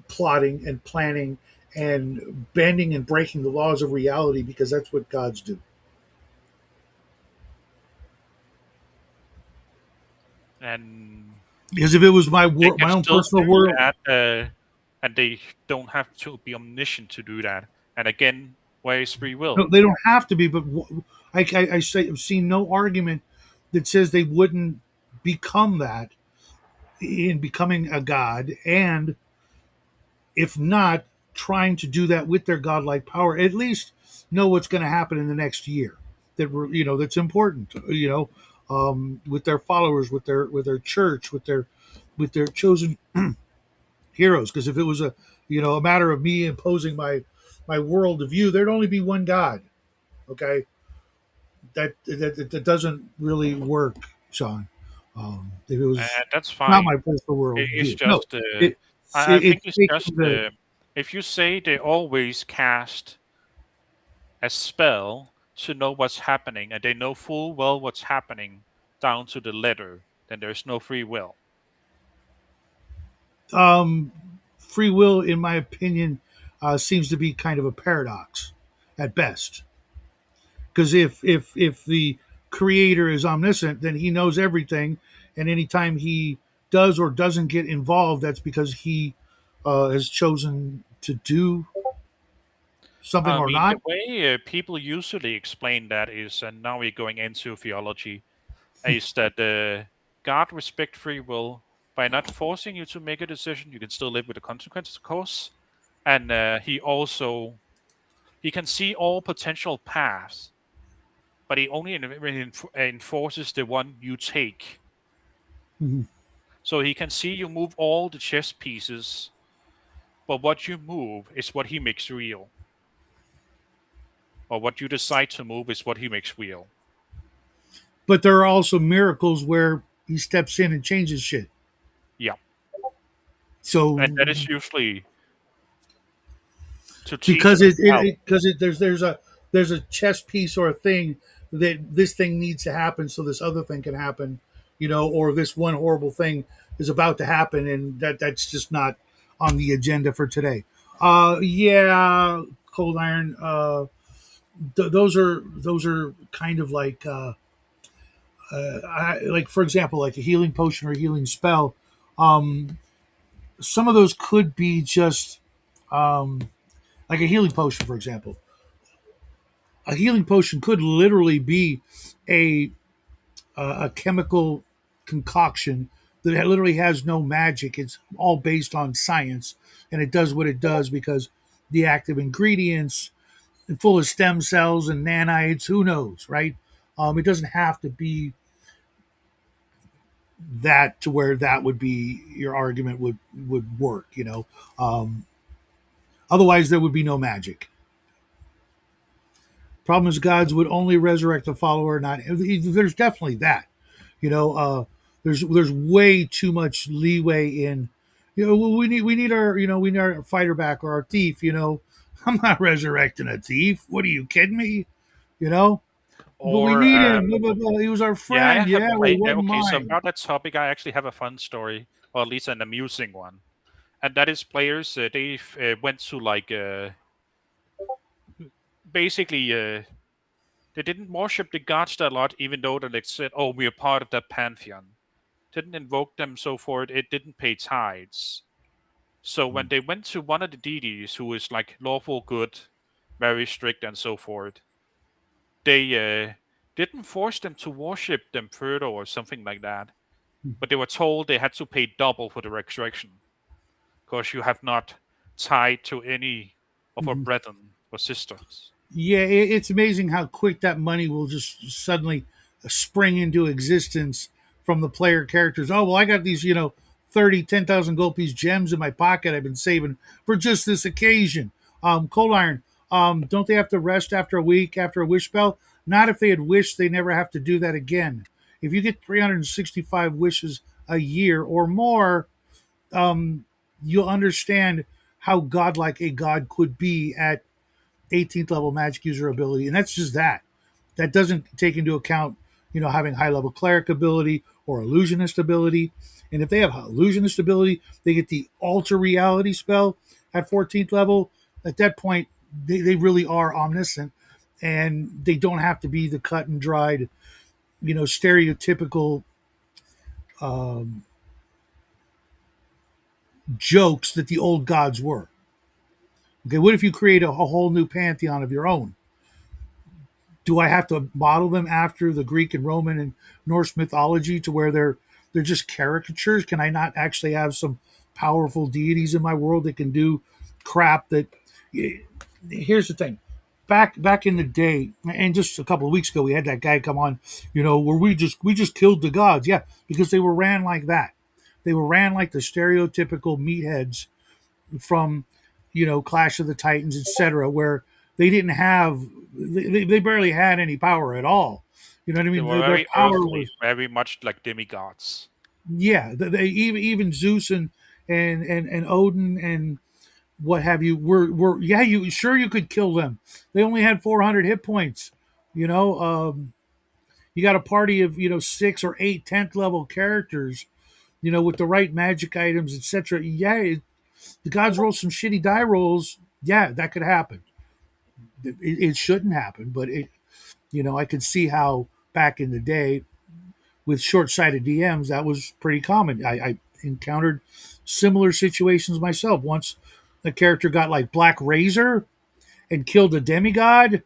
A: plotting and planning and bending and breaking the laws of reality, because that's what gods do.
B: And
A: Because if it was
B: they
A: my
B: can
A: own
B: still
A: personal
B: do
A: world,
B: that, and they don't have to be omniscient to do that. And again, where is free
A: no,
B: will?
A: they don't have to be. But I say I've seen no argument that says they wouldn't become that in becoming a god, and if not, trying to do that with their godlike power, at least know what's going to happen in the next year. That's important. With their followers, with their church, with their chosen heroes. Because if it was a matter of me imposing my world view, there'd only be one God. Okay, that doesn't really work, Sean. If it was
B: And that's
A: not
B: fine.
A: my personal world
B: It's
A: view, no,
B: just,
A: it,
B: I think
A: it's
B: it's
A: taking
B: just,
A: the
B: if you say they always cast a spell to know what's happening, and they know full well what's happening down to the letter, then there's no free will.
A: um, free will, in my opinion, seems to be kind of a paradox at best. Because if the creator is omniscient, then he knows everything, and anytime he does or doesn't get involved, that's because he has chosen to do something
B: I
A: or
B: mean,
A: not.
B: the way people usually explain that is, and now we're going into theology, is that God respect free will by not forcing you to make a decision. You can still live with the consequences, of course, and he can see all potential paths, but he only enforces the one you take.
A: Mhm.
B: So he can see you move all the chess pieces, but what you move is what he makes real, or what you decide to move is what he makes real.
A: But there are also miracles where he steps in and changes shit.
B: Yeah, and
A: So
B: that is usually to teach
A: because
B: us how.
A: there's a chess piece or a thing that this thing needs to happen so this other thing can happen, or this one horrible thing is about to happen, and that's just not on the agenda for today. Yeah, cold iron. Those are kind of like like, for example, like a healing potion or a healing spell. Um, some of those could be just like a healing potion, for example. A healing potion could literally be a a chemical concoction that literally has no magic. It's all based on science, and it does what it does because the active ingredients and full of stem cells and nanites. Who knows, right? It doesn't have to be that to where that would be your argument would work. Otherwise there would be no magic. Problem is, gods would only resurrect a follower. Not there's definitely that. You know, there's way too much leeway in. Well, we need our we need our fighter back or our thief. I'm not resurrecting a thief. What are you kidding me? You know, but we
B: Or
A: need him. Blah, blah, blah. He was our
B: yeah, I
A: friend.
B: have
A: Yeah, well, he
B: played.
A: wasn't
B: Okay, so
A: mine.
B: about that topic, I actually have a fun story, or at least an amusing one, and that is players. They went to like basically they didn't worship the gods that lot, even though they like, said, "Oh, we are part of that pantheon." Didn't invoke them, so forth. It didn't pay tithes. So when they went to one of the deities who is like lawful good, very strict and so forth, they didn't force them to worship them further or something like that. But they were told they had to pay double for the resurrection because you have not tied to any of our
A: Mhm.
B: brethren or sisters.
A: Yeah, it's amazing how quick that money will just suddenly spring into existence from the player characters. Oh, well, I got these, 30, 10,000 gold piece gems in my pocket I've been saving for just this occasion. Cold Iron, don't they have to rest after a week after a wish spell? Not if they had wished, they never have to do that again. If you get 365 wishes a year or more, you'll understand how godlike a god could be at 18th level magic user ability, and that's just that. That doesn't take into account, having high level cleric ability or illusionist ability. And if they have illusionist ability, they get the alter reality spell at 14th level. At that point, they really are omniscient, and they don't have to be the cut and dried, stereotypical um, jokes that the old gods were. Okay, what if you create a whole new pantheon of your own? Do I have to model them after the Greek and Roman and Norse mythology to where they're just caricatures? Can I not actually have some powerful deities in my world that can do crap that here's the thing. Back in the day, and just a couple of weeks ago, we had that guy come on, where we just killed the gods. Yeah, because they were ran like that. They were ran like the stereotypical meatheads from Clash of the Titans, etc., where they didn't have they barely had any power at all. You know what I
B: They
A: mean?
B: were
A: Their
B: very
A: power
B: earthly,
A: was
B: very much like demigods.
A: yeah. They even Zeus and Odin and what have you were yeah. You sure you could kill them? They only had 400 hit points. You know, you got a party of 6 or 8 10th level characters. With the right magic items, etc. Yeah, the gods roll some shitty die rolls. Yeah, that could happen. It shouldn't happen, but I could see how back in the day with short-sighted DMs that was pretty common. I encountered similar situations myself. Once a character got like Black Razor and killed a demigod,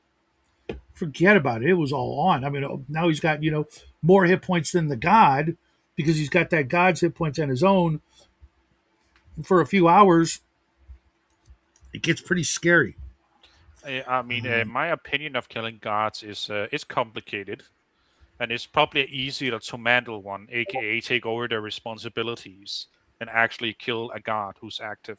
A: forget about it. It was all on. I mean, now he's got more hit points than the god because he's got that god's hit points on his own for a few hours. It gets pretty scary.
B: I mean, my opinion of killing gods is it's complicated, and it's probably easier to mantle one, aka take over their responsibilities, and actually kill a god who's active.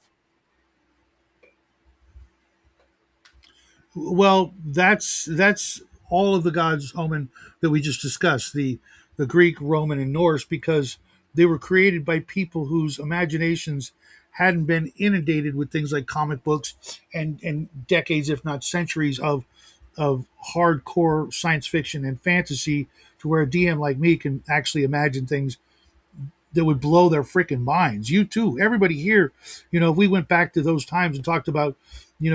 A: Well, that's all of the gods, Omen, that we just discussed the Greek, Roman, and Norse because they were created by people whose imaginations hadn't been inundated with things like comic books and decades, if not centuries, of hardcore science fiction and fantasy, to where a DM like me can actually imagine things that would blow their freaking minds. You too, everybody here, if we went back to those times and talked about,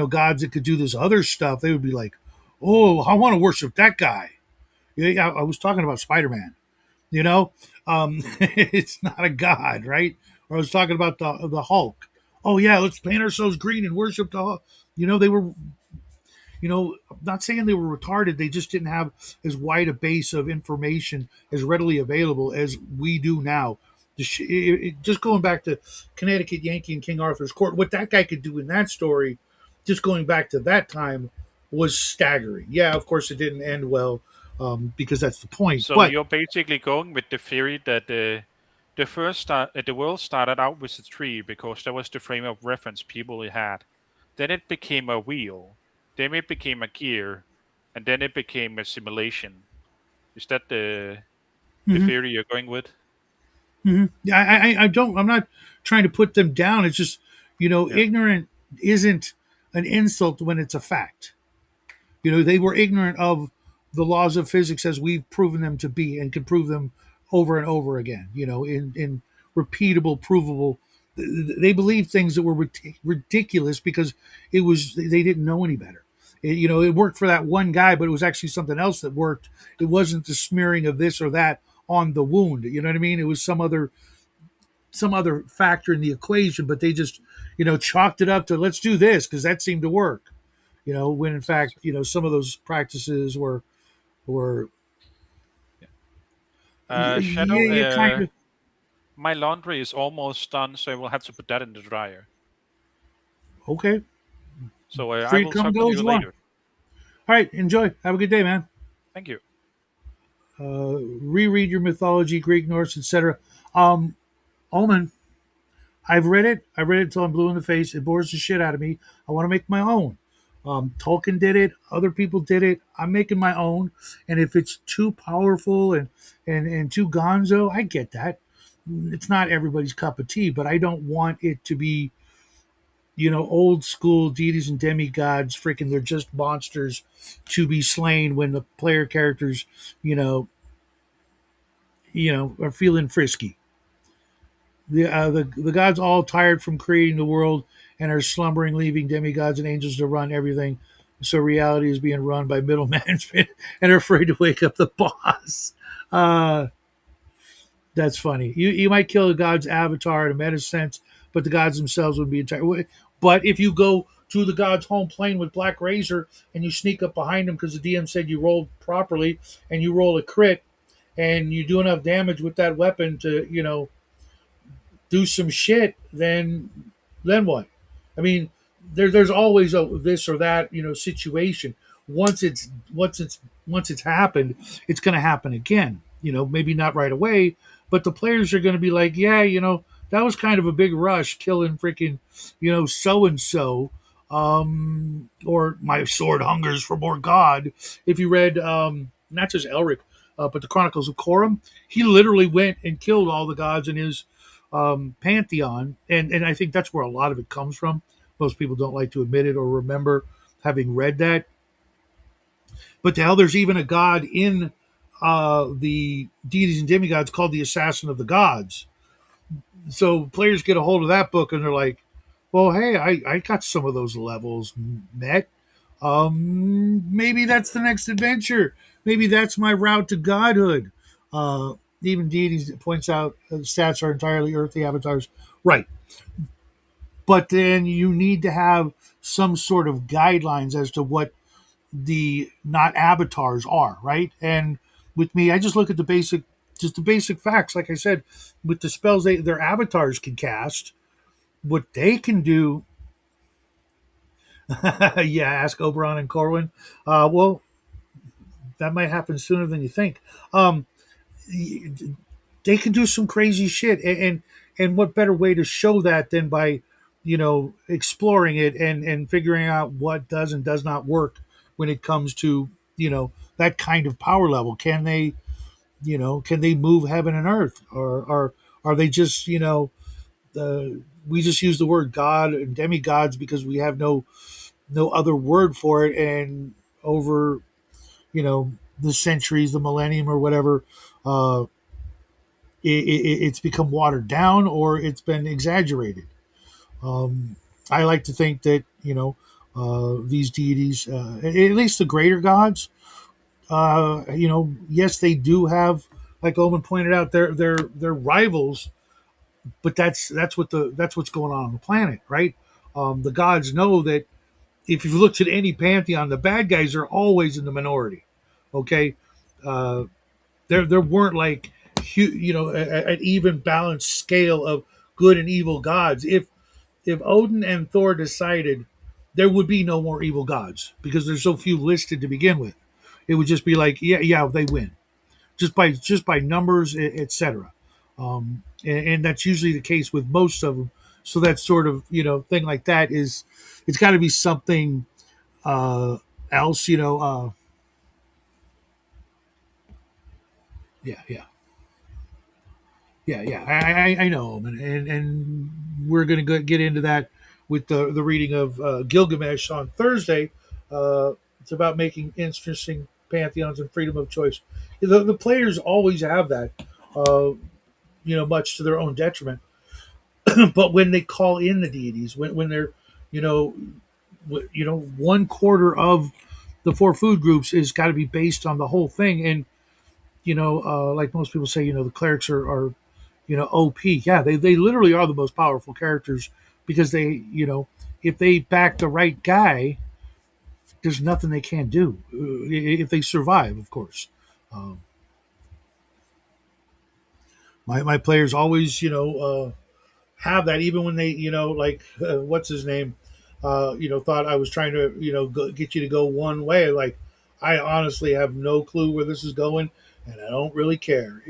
A: gods that could do this other stuff, they would be like, oh, I want to worship that guy. Yeah, I was talking about Spider Man. You know, it's not a god, right? Or I was talking about the Hulk. Oh yeah, let's paint ourselves green and worship the Hulk. They were I'm not saying they were retarded. They just didn't have as wide a base of information as readily available as we do now. Just going back to Connecticut Yankee and King Arthur's Court, what that guy could do in that story, just going back to that time, was staggering. Yeah, of course, it didn't end well because that's the point.
B: So
A: But
B: you're basically going with the theory that the world started out with a tree because that was the frame of reference people had. Then it became a wheel. Then it became a gear, and then it became a simulation. Is that the
A: mhm,
B: theory you're going with?
A: yeah, I don't. I'm not trying to put them down. It's just
B: Yeah.
A: ignorant isn't an insult when it's a fact. They were ignorant of the laws of physics as we've proven them to be and can prove them over and over again, in repeatable, provable. They believed things that were ridiculous because they didn't know any better. It worked for that one guy, but it was actually something else that worked. It wasn't the smearing of this or that on the wound. You know what I mean? It was some other factor in the equation, but they just chalked it up to let's do this because that seemed to work. When in fact, some of those practices were
B: Yeah.
A: yeah,
B: Shadow,
A: you kind of
B: my laundry is almost done, so I will have to put that in the dryer.
A: okay.
B: So I
A: Free to
B: will
A: come and
B: talk to
A: go as
B: you
A: you want.
B: later.
A: All right, enjoy. Have a good day, man.
B: Thank you.
A: Reread your mythology, Greek, Norse, etc. Um, Omen, I've read it. I read it until I'm blue in the face. It bores the shit out of me. I want to make my own. Tolkien did it. Other people did it. I'm making my own. And if it's too powerful and too gonzo, I get that. It's not everybody's cup of tea, but I don't want it to be, old school deities and demigods. Freaking, they're just monsters to be slain when the player characters, you know, are feeling frisky. The gods all tired from creating the world and are slumbering, leaving demigods and angels to run everything. So reality is being run by middle management and are afraid to wake up the boss. Uh, that's funny. You might kill a god's avatar in a meta sense, but the gods themselves would be entire. But if you go to the god's home plane with Black Razor and you sneak up behind him because the DM said you rolled properly and you roll a crit and you do enough damage with that weapon to do some shit, then what? I mean, there's always a this or that situation. Once it's once it's once it's happened, it's going to happen again. Maybe not right away, but the players are going to be like, yeah, that was kind of a big rush, killing freaking, so and so. Or my sword hungers for more God. If you read not just Elric, but the Chronicles of Corum, he literally went and killed all the gods in his pantheon, and I think that's where a lot of it comes from. Most people don't like to admit it or remember having read that, but the hell, there's even a god in the deities and demigods called the Assassin of the Gods. So players get a hold of that book and they're like, "Well, hey, I got some of those levels met. Maybe that's the next adventure. Maybe that's my route to godhood." Even deities points out stats are entirely earthly avatars. Right, but then you need to have some sort of guidelines as to what the not avatars are, right? And with me, I just look at the basic facts. Like I said, with the spells their avatars can cast, what they can do. Yeah, ask Oberon and Corwin. Well, that might happen sooner than you think. Um, they can do some crazy shit, and what better way to show that than by exploring it and figuring out what does and does not work when it comes to that kind of power level. Can they move heaven and earth, or are they just we just use the word god and demigods because we have no other word for it, and over the centuries, the millennium or whatever, it's become watered down or it's been exaggerated. Um, I like to think that these deities, at least the greater gods, yes, they do have, like Omen pointed out, they're rivals, but that's what's going on the planet, right? The gods know that if you've looked at any pantheon, the bad guys are always in the minority. Okay, uh, there weren't like an even balanced scale of good and evil gods. If Odin and Thor decided, there would be no more evil gods because there's so few listed to begin with. It would just be like, yeah, they win just by numbers, etc. And that's usually the case with most of them. So that sort of thing like that is, it's got to be something else. Yeah, yeah. Yeah. I know, and we're gonna get into that with the reading of Gilgamesh on Thursday. It's about making interesting pantheons and freedom of choice. The players always have that, uh, much to their own detriment. But when they call in the deities, when they're, you know, 1/4 of the four food groups is got to be based on the whole thing, and like most people say, the clerics are OP. Yeah, they literally are the most powerful characters because they, if they back the right guy, there's nothing they can't do if they survive, of course. Um, my players always, have that even when they, like what's his name, thought I was trying to, get you to go one way. Like, I honestly have no clue where this is going, and I don't really care.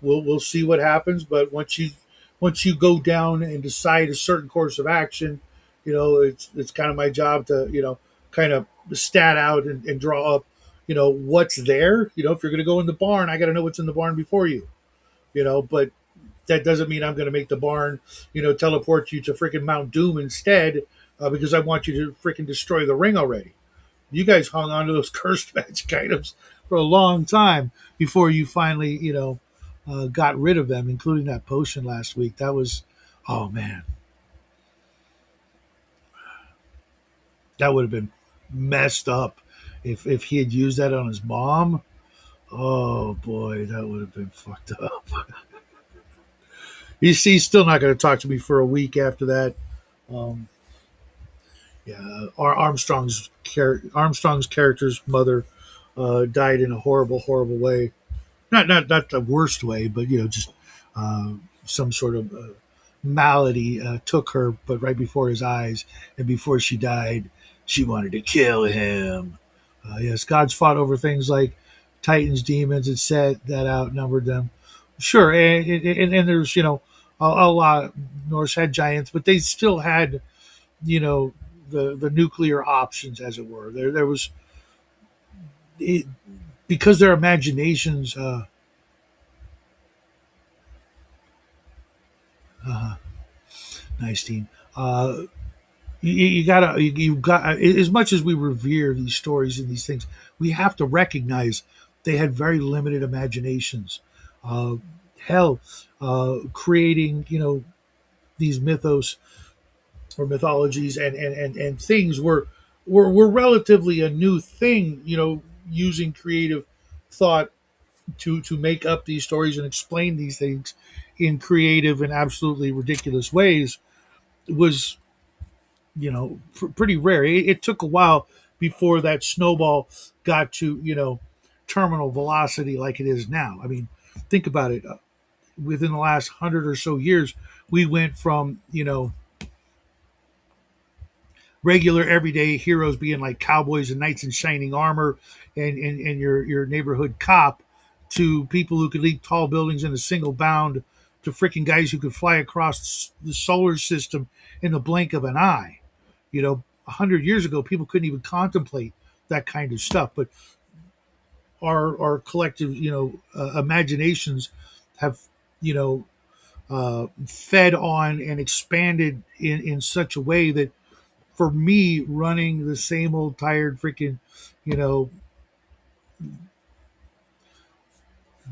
A: We'll see what happens. But once you go down and decide a certain course of action, it's kind of my job to, kind of stat out and draw up, what's there. If you're going to go in the barn, I got to know what's in the barn before you. But that doesn't mean I'm going to make the barn, teleport you to freaking Mount Doom instead, because I want you to freaking destroy the ring already. You guys hung on to those cursed magic items for a long time before you finally, got rid of them, including that potion last week. That was, oh man, that would have been messed up if he had used that on his mom. Oh boy, that would have been fucked up. He's still not going to talk to me for a week after that. Um, yeah, Armstrong's character's mother died in a horrible, horrible way. Not the worst way, but just some sort of malady took her, but right before his eyes, and before she died, she wanted to kill him. Yes, gods fought over things like titans, demons, and said that outnumbered them. Sure, and there's a lot. Norse had giants, but they still had you know the nuclear options, as it were. There was it, because their imaginations. Uh, nice team. You gotta you got as much as we revere these stories and these things, we have to recognize they had very limited imaginations. Uh, hell, creating these mythos or mythologies and things were relatively a new thing. Using creative thought to make up these stories and explain these things in creative and absolutely ridiculous ways was pretty rare. It took a while before that snowball got to terminal velocity like it is now. I mean, think about it. Within the last 100 or so years, we went from regular everyday heroes being like cowboys and knights in shining armor and your neighborhood cop to people who could leap tall buildings in a single bound to freaking guys who could fly across the solar system in the blink of an eye. 100 years ago, people couldn't even contemplate that kind of stuff. But our collective, imaginations have, you know, fed on and expanded in such a way that for me, running the same old tired freaking, you know,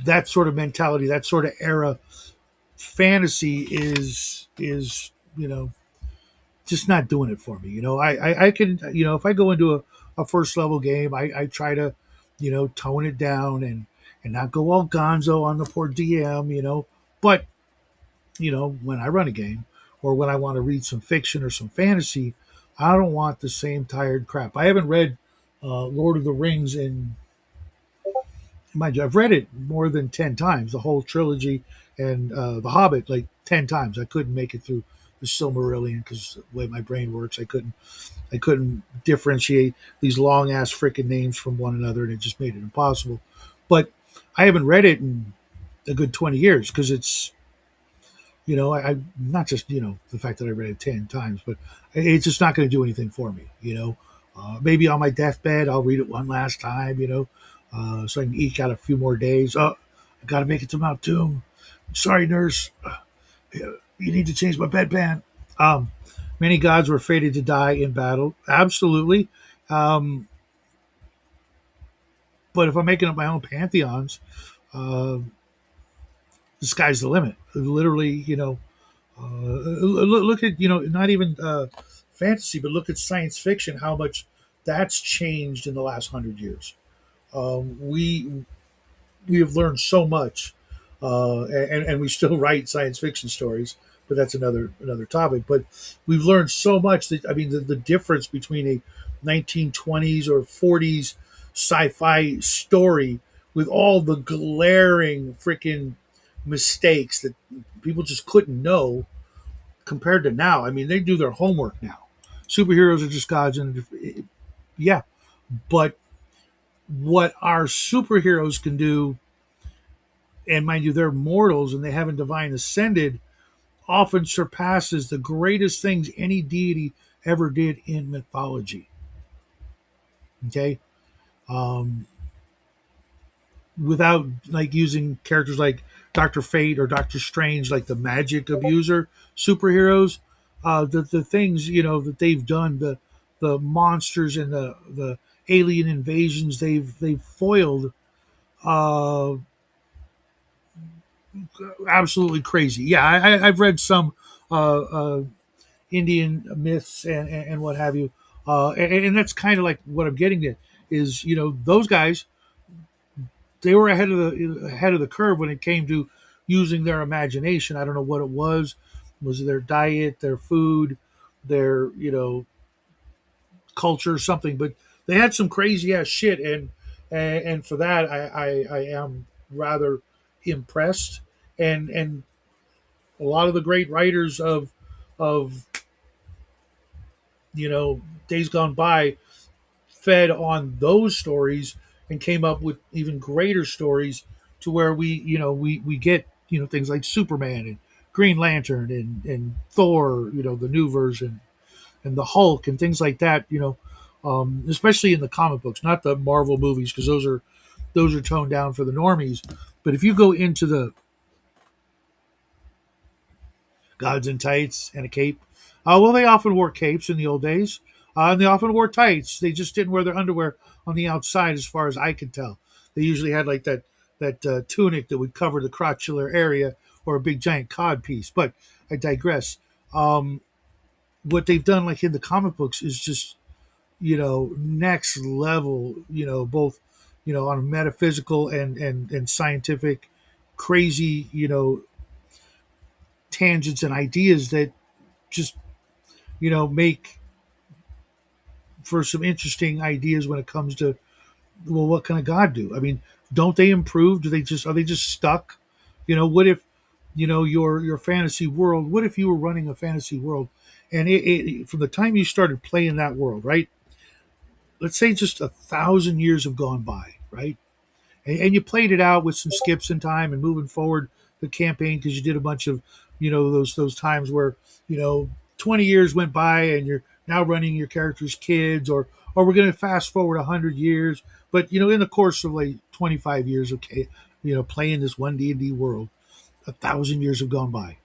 A: that sort of mentality, that sort of era, fantasy is just not doing it for me. I can if I go into a first level game, I try to tone it down and not go all gonzo on the poor DM. But when I run a game or when I want to read some fiction or some fantasy, I don't want the same tired crap. I haven't read Lord of the Rings in mind you, I've read it more than 10 times, the whole trilogy, and The Hobbit like 10 times. I couldn't make it through the Silmarillion because the way my brain works, I couldn't differentiate these long ass freaking names from one another, and it just made it impossible. But I haven't read it in a good 20 years because it's I not just the fact that I read it 10 times, but it's just not going to do anything for me. Maybe on my deathbed I'll read it one last time. So I can eke out a few more days. Oh, I got to make it to Mount Doom. Sorry, nurse. You need to change my bedpan. Um, Many gods were fated to die in battle. Absolutely. Um, but if I'm making up my own pantheons, uh, the sky's the limit. Literally, look at not even fantasy, but look at science fiction. How much that's changed in the last 100 years. We have learned so much, and we still write science fiction stories. but that's another topic. But we've learned so much that I mean, the difference between a 1920s or 40s sci-fi story with all the glaring freaking mistakes that people just couldn't know compared to now. I mean, they do their homework now. Superheroes are just gods, and yeah, but what our superheroes can do, and mind you, they're mortals and they haven't divine ascended, often surpasses the greatest things any deity ever did in mythology. Okay, um, without like using characters like Doctor Fate or Doctor Strange, like the magic abuser superheroes, the things that they've done, the monsters and the alien invasions they've foiled, uh, absolutely crazy. Yeah, I've read some Indian myths and what have you, and that's kind of like what I'm getting at is those guys, they were ahead of the curve when it came to using their imagination. I don't know what it was their diet, their food, their culture or something, but they had some crazy ass shit, and for that I am rather impressed, and a lot of the great writers of days gone by fed on those stories and came up with even greater stories to where we get things like Superman and Green Lantern and Thor, the new version, and the Hulk and things like that, especially in the comic books, not the Marvel movies, because those are toned down for the normies. But if you go into the gods in tights and a cape. Well, they often wore capes in the old days, and they often wore tights. They just didn't wear their underwear on the outside, as far as I can tell. They usually had like that tunic that would cover the crotchular area or a big giant cod piece. But I digress. What they've done, like in the comic books, is just next level. Both on a metaphysical and scientific, crazy tangents and ideas that just make for some interesting ideas when it comes to, well, what can a god do? I mean, don't they improve? Are they just stuck? What if your fantasy world? What if you were running a fantasy world, and from the time you started playing that world, right? Let's say just 1,000 years have gone by, right? And you played it out with some skips in time and moving forward the campaign because you did a bunch of those times where you know 20 years went by and you're now running your character's kids, or we're going to fast forward 100 years, but in the course of like 25 years, okay, playing this one D&D world, 1,000 years have gone by.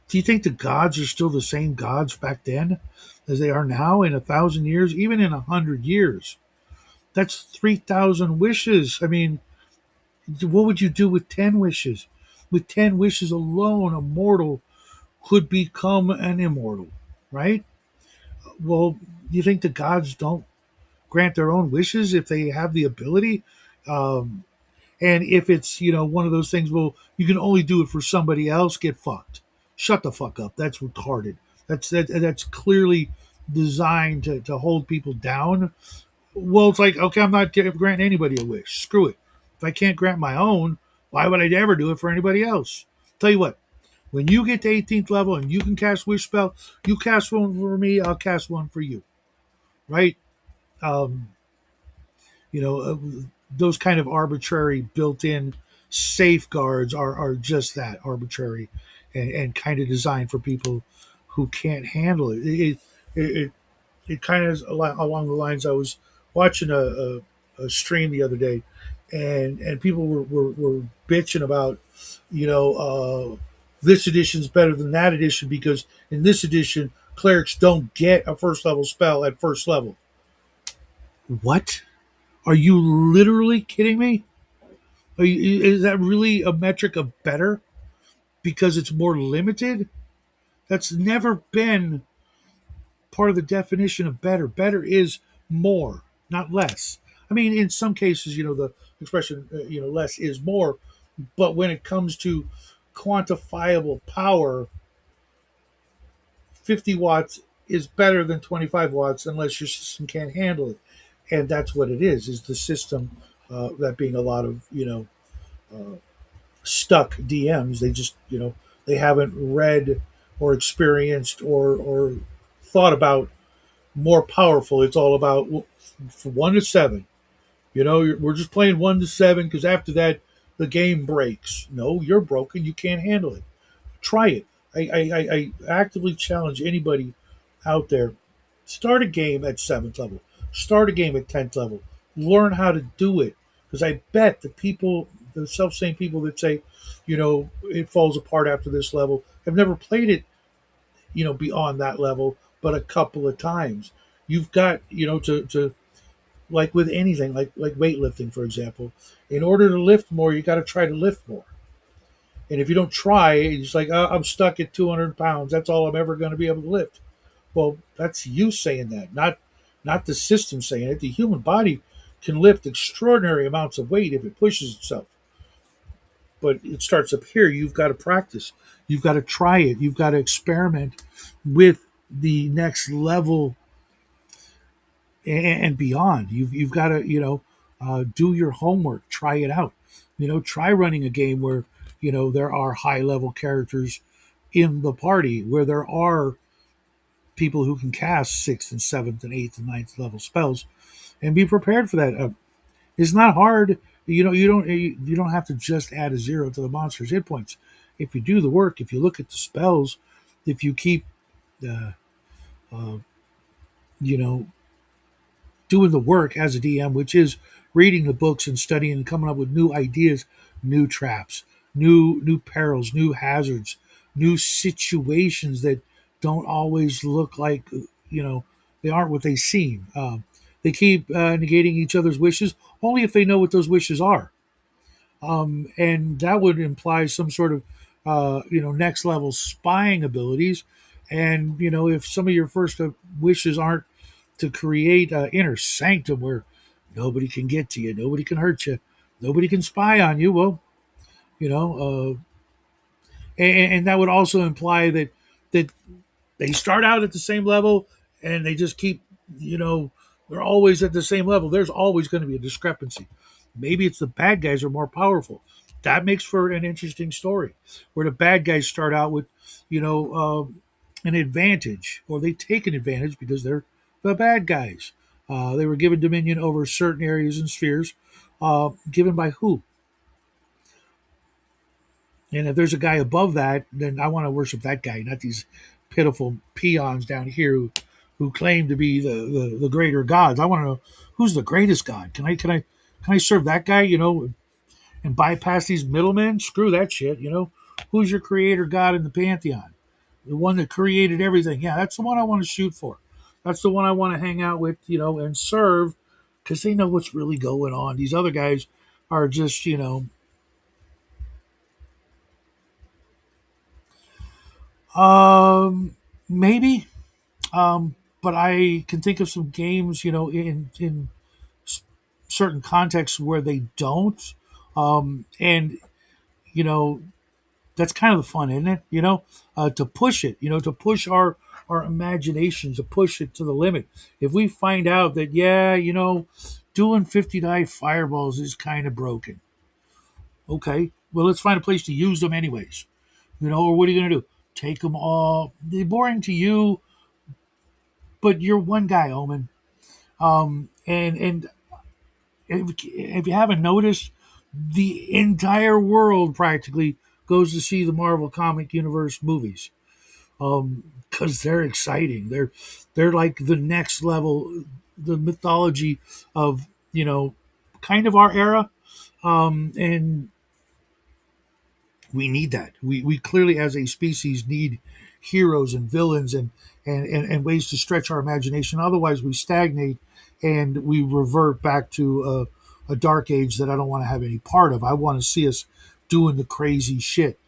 A: Do you think the gods are still the same gods back then as they are now in 1,000 years, even in 100 years? That's 3,000 wishes. I mean, what would you do with 10 wishes? With 10 wishes alone, a mortal could become an immortal, right? Well, you think the gods don't grant their own wishes if they have the ability? Um, and if it's, one of those things, well, you can only do it for somebody else, get fucked. Shut the fuck up. That's retarded. That's clearly designed to hold people down. Well, it's like, okay, I'm not granting anybody a wish. Screw it. If I can't grant my own, why would I ever do it for anybody else? Tell you what, when you get to 18th level and you can cast wish spell, you cast one for me, I'll cast one for you. Right? Um, you know, uh, those kind of arbitrary built-in safeguards are just that, arbitrary, and kind of designed for people who can't handle it. It, it kind of is along the lines. I was watching a stream the other day, and people were bitching about, this edition's better than that edition because in this edition clerics don't get a first level spell at first level. What? Are you literally kidding me? Is that really a metric of better because it's more limited? That's never been part of the definition of better. Better is more, not less. I mean, in some cases, the expression, less is more. But when it comes to quantifiable power, 50 watts is better than 25 watts unless your system can't handle it. And that's what it is the system, that being a lot of, stuck DMs. They just, they haven't read or experienced or thought about more powerful. It's all about, well, from 1 to 7. We're just playing 1 to 7 because after that, the game breaks. No, you're broken. You can't handle it. Try it. I actively challenge anybody out there. Start a game at 7th level. Start a game at 10th level. Learn how to do it. Because I bet the self same people that say, it falls apart after this level, have never played it, beyond that level, but a couple of times. You've got, to like with anything, like weightlifting, for example. In order to lift more, you got to try to lift more. And if you don't try, it's like, I'm stuck at 200 pounds. That's all I'm ever going to be able to lift. Well, that's you saying that, not the system saying it. The human body can lift extraordinary amounts of weight if it pushes itself. But it starts up here. You've got to practice. You've got to try it. You've got to experiment with the next level and beyond. You've got to, do your homework. Try it out. Try running a game where there are high level characters in the party, where there are people who can cast sixth and seventh and eighth and ninth level spells, and be prepared for that. It's not hard. You don't have to just add a 0 to the monster's hit points. If you do the work, if you look at the spells, if you keep, uh, uh, you know, doing the work as a DM, which is reading the books and studying and coming up with new ideas, new traps, new perils, new hazards, new situations that don't always look like, they aren't what they seem. They keep negating each other's wishes only if they know what those wishes are, and that would imply some sort of next level spying abilities. And if some of your first wishes aren't to create an inner sanctum where nobody can get to you, nobody can hurt you, nobody can spy on you, well, you know and that would also imply that they start out at the same level and they just keep, you know, they're always at the same level. There's always going to be a discrepancy. Maybe it's the bad guys are more powerful. That makes for an interesting story where the bad guys start out with, you know, an advantage, or they take an advantage because they're the bad guys. They were given dominion over certain areas and spheres. Given by who? And if there's a guy above that, then I want to worship that guy, not these pitiful peons down here who claim to be the greater gods. I want to know who's the greatest god. Can I serve that guy? And bypass these middlemen. Screw that shit. Who's your creator god in the pantheon? The one that created everything. Yeah, that's the one I want to shoot for. That's the one I want to hang out with. And serve, because they know what's really going on. These other guys are just, maybe. But I can think of some games, in certain contexts where they don't. And you know, that's kind of the fun, isn't it? To push it, to push our imagination, to push it to the limit. If we find out that, yeah, doing 50 die fireballs is kind of broken, okay, well, let's find a place to use them anyways. Or what are you going to do? Take them all? They're boring to you, but you're one guy, Omen. And if you haven't noticed, the entire world practically goes to see the Marvel comic universe movies, because they're exciting. They're like the next level, the mythology of, kind of our era, and we need that. We clearly, as a species, need heroes and villains and ways to stretch our imagination. Otherwise, we stagnate and we revert back to a dark age that I don't want to have any part of. I want to see us doing the crazy shit,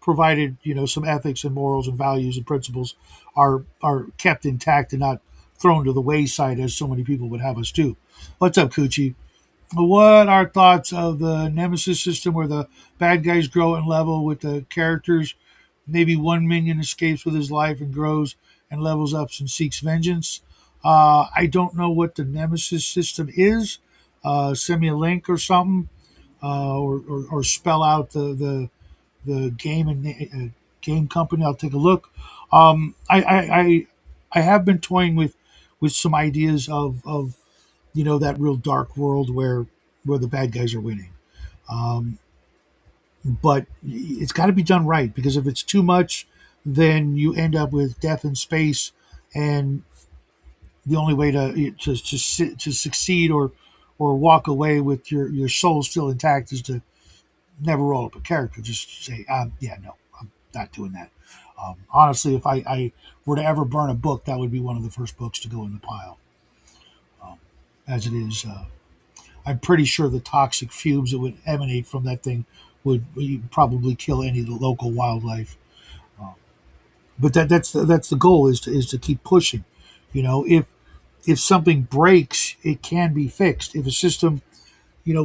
A: provided some ethics and morals and values and principles are kept intact and not thrown to the wayside as so many people would have us do. What's up, Coochie? What are thoughts of the Nemesis system where the bad guys grow in level with the characters? Maybe one minion escapes with his life and grows and levels up and seeks vengeance. I don't know what the Nemesis system is. Send me a link or something, or spell out the game and game company. I'll take a look. I have been toying with some ideas of that real dark world where the bad guys are winning. Um, but it's got to be done right, because if it's too much, then you end up with death in space, and the only way to succeed or walk away with your soul still intact is to never roll up a character. Just say, yeah, no, I'm not doing that. Honestly, if I were to ever burn a book, that would be one of the first books to go in the pile. As it is, I'm pretty sure the toxic fumes that would emanate from that thing would probably kill any of the local wildlife. But that's the goal, is to keep pushing. If something breaks, it can be fixed. If a system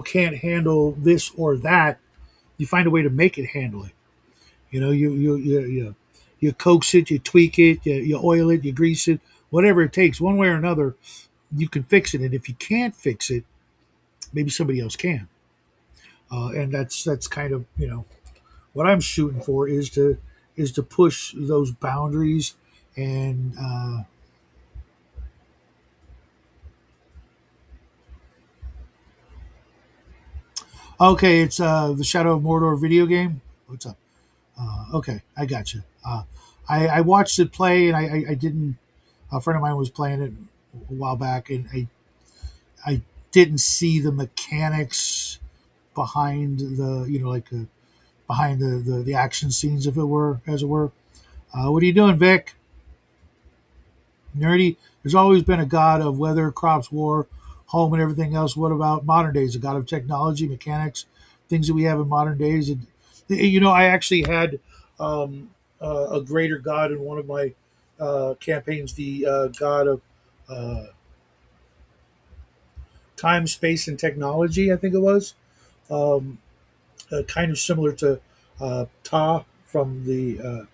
A: can't handle this or that, you find a way to make it handle it. You coax it, you tweak it, you oil it, you grease it, whatever it takes. One way or another, you can fix it. And if you can't fix it, maybe somebody else can. And that's kind of what I'm shooting for, is to push those boundaries. And okay, it's the Shadow of Mordor video game. What's up? Okay, I got you. I watched it play, and I didn't. A friend of mine was playing it a while back, and I didn't see the mechanics behind behind the action scenes, if it were, as it were. What are you doing, Vic? Nerdy. There's always been a god of weather, crops, war, home, and everything else. What about modern days? A god of technology, mechanics, things that we have in modern days. And I actually had a greater god in one of my campaigns, the god of uh, time, space, and technology. I think it was. Um, kind of similar to Ta from the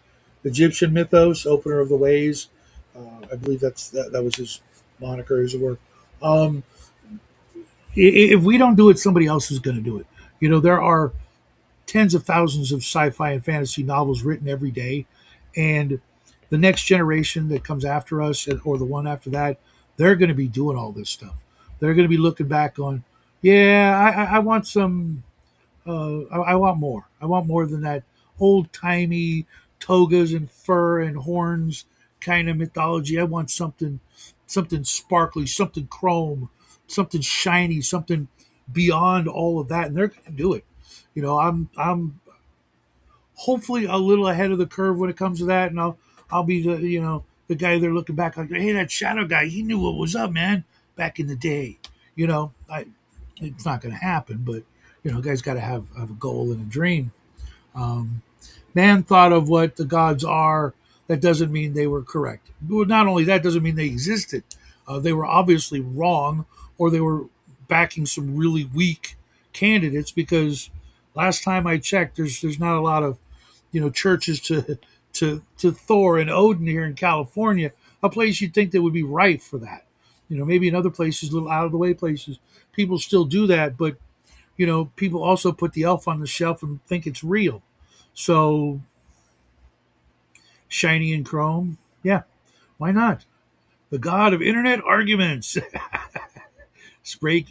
A: Egyptian mythos, opener of the ways. I believe that was his moniker, as it were. Um, if we don't do it, somebody else is going to do it. There are tens of thousands of sci-fi and fantasy novels written every day, and the next generation that comes after us, or the one after that, they're going to be doing all this stuff. They're going to be looking back on, yeah, I want some. I want more. I want more than that old timey togas and fur and horns kind of mythology. I want something sparkly, something chrome, something shiny, something beyond all of that, and they're going to do it. I'm hopefully a little ahead of the curve when it comes to that, and I'll be the guy they're looking back like, hey, that shadow guy, he knew what was up, man, back in the day. It's not going to happen, but guys got to have a goal and a dream. Um, Man thought of what the gods are. That doesn't mean they were correct. Well, not only that, doesn't mean they existed. They were obviously wrong, or they were backing some really weak candidates. Because last time I checked, there's not a lot of churches to Thor and Odin here in California. A place you'd think that would be rife for that. Maybe in other places, little out of the way places, people still do that, but people also put the elf on the shelf and think it's real. So shiny and chrome, yeah, why not? The god of internet arguments, spray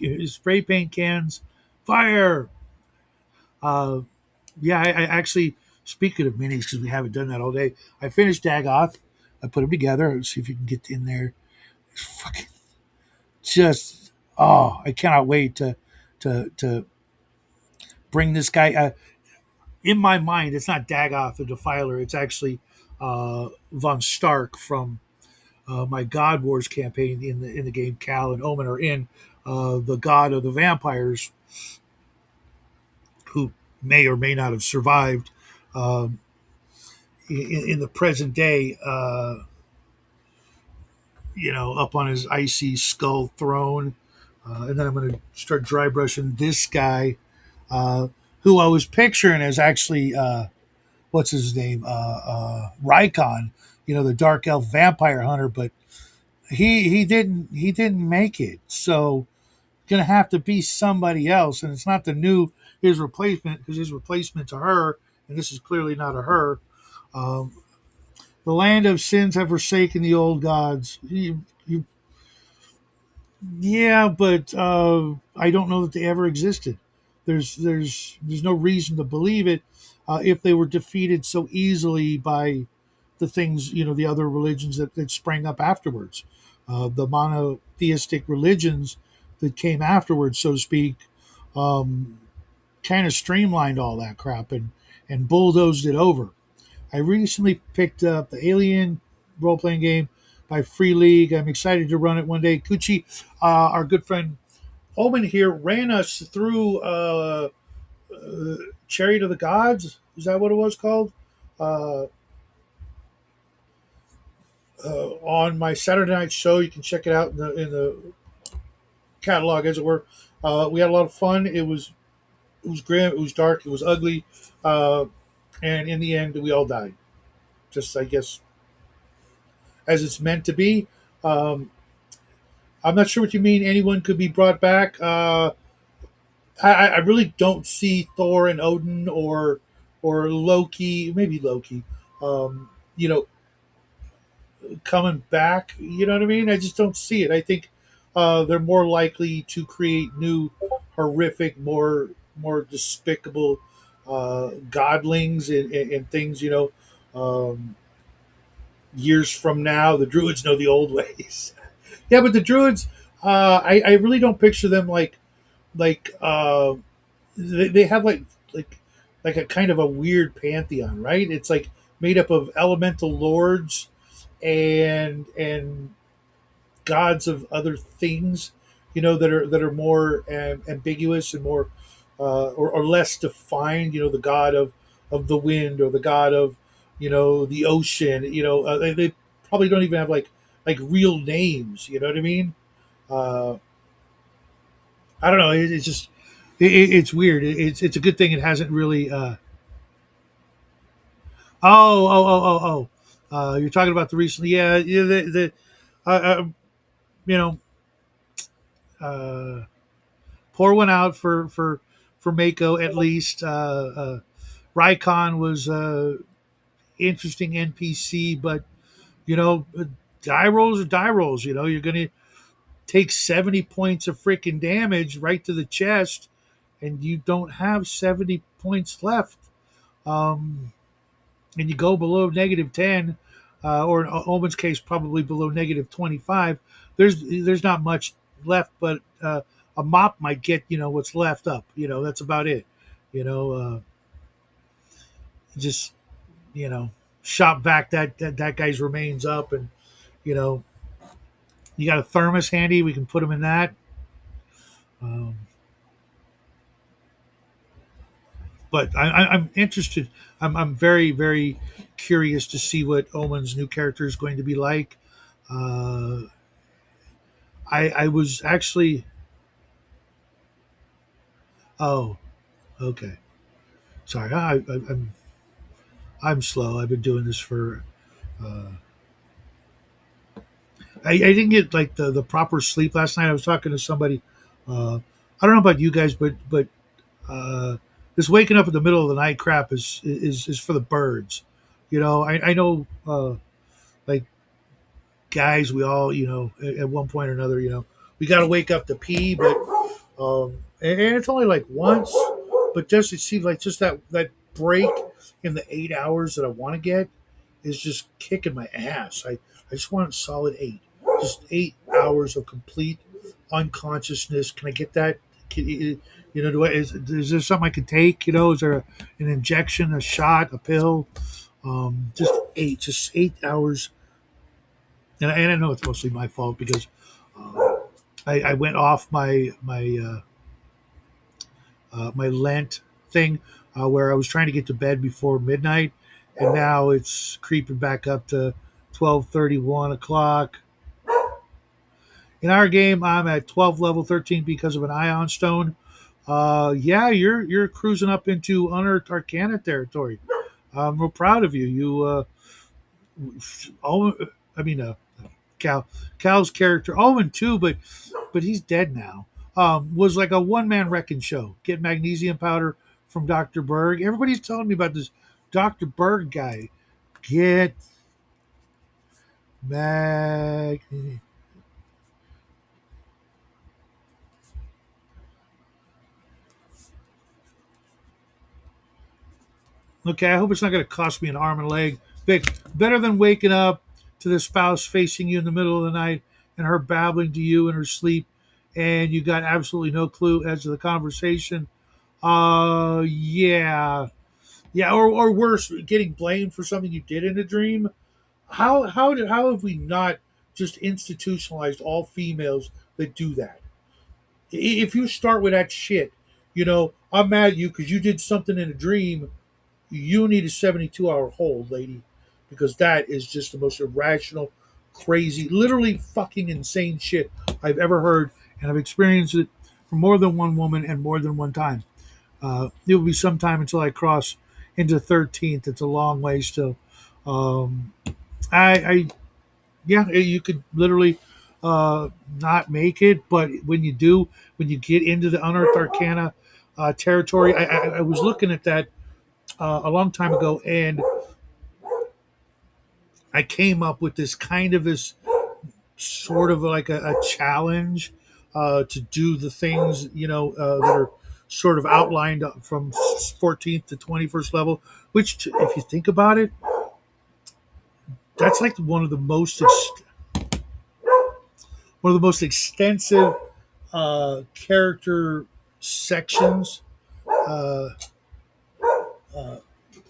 A: paint cans, fire. Uh, yeah, I actually, speaking of minis, because we haven't done that all day, I finished Dagoth. I put them together. Let's see if you can get in there. It's fucking just, oh, I cannot wait to bring this guy. In my mind, it's not Dagoth the Defiler. It's actually Von Stark from my God Wars campaign in the game. Cal and Omen are in the god of the vampires, who may or may not have survived um, in the present day. Up on his icy skull throne. And then I'm going to start dry brushing this guy, who I was picturing as actually what's his name, Rykon, the dark elf vampire hunter, but he didn't make it. So gonna have to be somebody else, and it's not the new his replacement because his replacement's a her, and this is clearly not a her. Um, the land of sins have forsaken the old gods. Yeah, but I don't know that they ever existed. There's no reason to believe it if they were defeated so easily by the things the other religions that sprang up afterwards, the monotheistic religions that came afterwards, so to speak, um, kind of streamlined all that crap and bulldozed it over. I recently picked up the Alien role playing game by Free League. I'm excited to run it one day. Kuchi, our good friend Omen here, ran us through Chariot of the Gods. Is that what it was called? Uh, on my Saturday night show, you can check it out in the catalog, as it were. We had a lot of fun. It was grim. It was dark. It was ugly, uh, and in the end, we all died. Just I guess as it's meant to be. Um, I'm not sure what you mean. Anyone could be brought back. I really don't see Thor and Odin or Loki, maybe Loki, um, you know, coming back. You know what I mean? I just don't see it. I think they're more likely to create new, horrific, more despicable godlings and things. Years from now, the Druids know the old ways. Yeah, but the Druids, I really don't picture them like they have like a kind of a weird pantheon, right? It's like made up of elemental lords and gods of other things, that are more ambiguous and more or less defined. The god of the wind or the god of the ocean. They probably don't even have like real names. You know what I mean? Uh, I don't know. It's just it's weird. It's a good thing it hasn't really. You're talking about the recently. Yeah, yeah. The uh, uh, you know, uh, pour one out for Mako at least. Rykon was interesting NPC, but die rolls are die rolls. You're gonna take 70 points of freaking damage right to the chest, and you don't have 70 points left. Um, and you go below -10, or in Omen's case, probably below -25, there's not much left, but a mop might get what's left up. That's about it. You know, just shop back that guy's remains up, and you know you got a thermos handy. We can put him in that. Um, but I'm interested. I'm very very curious to see what Omen's new character is going to be like. Uh, I was actually. Oh, okay. Sorry, I'm slow. I've been doing this for. I didn't get like the proper sleep last night. I was talking to somebody. I don't know about you guys, but this waking up in the middle of the night crap is for the birds. I know like guys, we all at one point or another, we got to wake up to pee, but and it's only like once, but just it seems like just that break in the 8 hours that I want to get is just kicking my ass. I just want a solid eight, just 8 hours of complete unconsciousness. Can I get that? Is there something I can take? Is there an injection, a shot, a pill? Just 8 hours, and I know it's mostly my fault because I went off my Lent thing, where I was trying to get to bed before midnight, and now it's creeping back up to 12:30, 1 o'clock. In our game, I'm at 12 level 13 because of an ion stone. Yeah, you're cruising up into unearthed arcana territory. I'm real proud of you. Oh, I mean, Cal Cal's character, Owen too, but he's dead now. Was like a one man wrecking show. Get magnesium powder from Dr. Berg. Everybody's telling me about this Dr. Berg guy. Get mag. Okay, I hope it's not going to cost me an arm and a leg. Better than waking up to the spouse facing you in the middle of the night and her babbling to you in her sleep, and you got absolutely no clue as to the conversation. Yeah, yeah, or worse, getting blamed for something you did in a dream. How have we not just institutionalized all females that do that? If you start with that shit, I'm mad at you because you did something in a dream. You need a 72-hour hold, lady, because that is just the most irrational, crazy, literally fucking insane shit I've ever heard, and I've experienced it from more than one woman and more than one time. It will be some time until I cross into 13th. It's a long way still. Um, I yeah, you could literally not make it, but when you do, when you get into the unearthed arcana territory, I was looking at that a long time ago, and I came up with this sort of like a challenge to do the things that are sort of outlined from 14th to 21st level. Which, if you think about it, that's like one of the most extensive character sections uh, uh,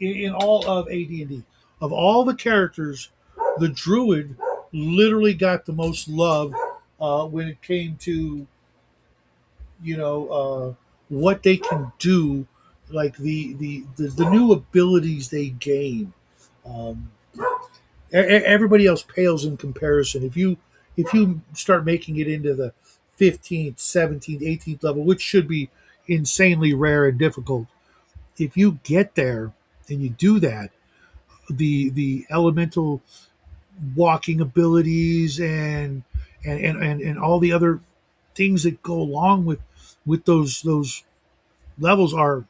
A: in all of AD&D. Of all the characters, the druid literally got the most love when it came to what they can do, like the new abilities they gain. Um, Everybody else pales in comparison. If you start making it into the 15th, 17th, 18th level, which should be insanely rare and difficult, if you get there and you do that, the elemental walking abilities and all the other things that go along with those levels are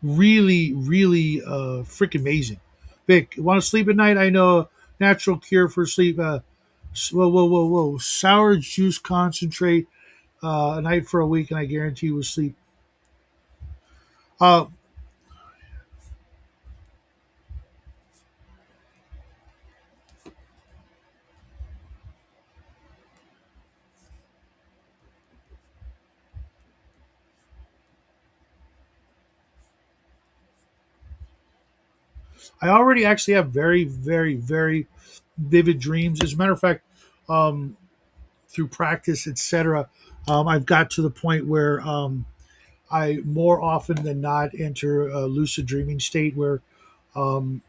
A: really freaking amazing. Vic, want to sleep at night? I know a natural cure for sleep. Whoa! Sour juice concentrate a night for a week, and I guarantee you will sleep. Uh, I already actually have very vivid dreams. As a matter of fact, um, through practice, etc., I've got to the point where I more often than not enter a lucid dreaming state where um,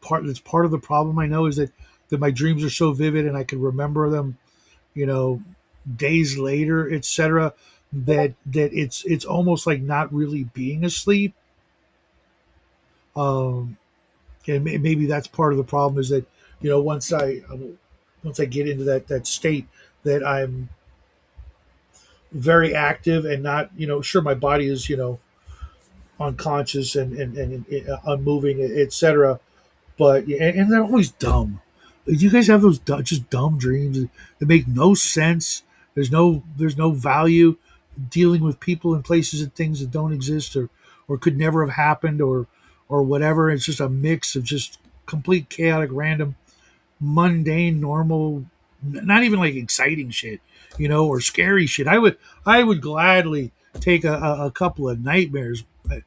A: part of the problem I know is that my dreams are so vivid and I can remember them, you know, days later, etc. That it's almost like not really being asleep. Um, and maybe that's part of the problem is that once I get into that state that I'm very active and not sure my body is unconscious and unmoving, etc. But and they're always dumb. Do you guys have those just dumb dreams that make no sense? There's no value dealing with people and places and things that don't exist or could never have happened or whatever. It's just a mix of just complete chaotic, random, mundane, normal, not even like exciting shit, or scary shit. I would gladly take a couple of nightmares. I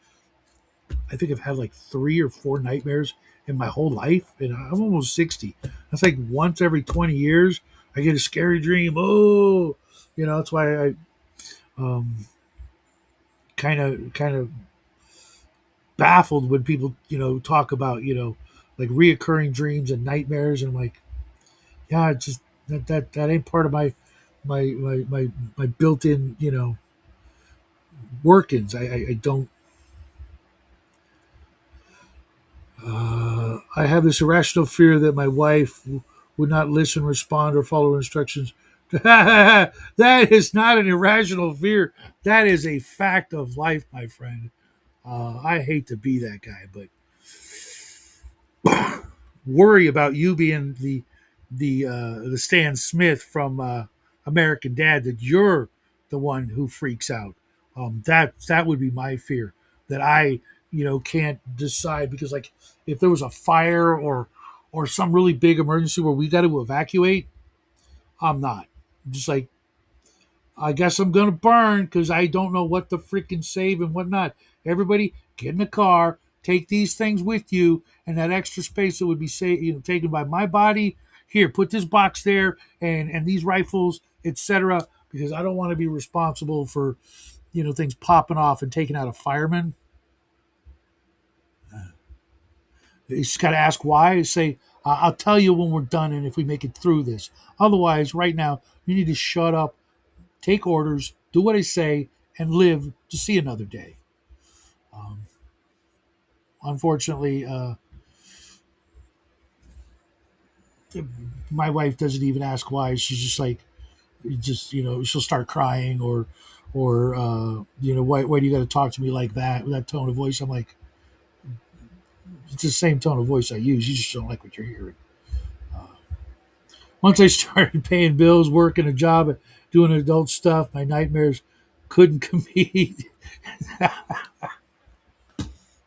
A: think I've had like 3 or 4 nightmares in my whole life, and I'm almost 60. That's like once every 20 years I get a scary dream. Oh, that's why I um, kind of baffled when people talk about like reoccurring dreams and nightmares, and I'm like, yeah, it's just That ain't part of my built-in, workings. I don't. I have this irrational fear that my wife would not listen, respond, or follow instructions. That is not an irrational fear. That is a fact of life, my friend. I hate to be that guy, but worry about you being the Stan Smith from American Dad, that you're the one who freaks out. That would be my fear, that I can't decide, because like if there was a fire or some really big emergency where we got to evacuate, I'm not. I'm just like, I guess I'm gonna burn because I don't know what to freaking save and whatnot. Everybody, get in the car, take these things with you, and that extra space that would be taken by my body. Here, put this box there, and these rifles, etc. Because I don't want to be responsible for things popping off and taking out a fireman. You just got to ask why. Say, I'll tell you when we're done and if we make it through this. Otherwise, right now, you need to shut up, take orders, do what I say, and live to see another day. Unfortunately, my wife doesn't even ask why. She's just like, she'll start crying, or why do you got to talk to me like that with that tone of voice? I'm like, it's the same tone of voice I use. You just don't like what you're hearing. Once I started paying bills, working a job, doing adult stuff, my nightmares couldn't compete.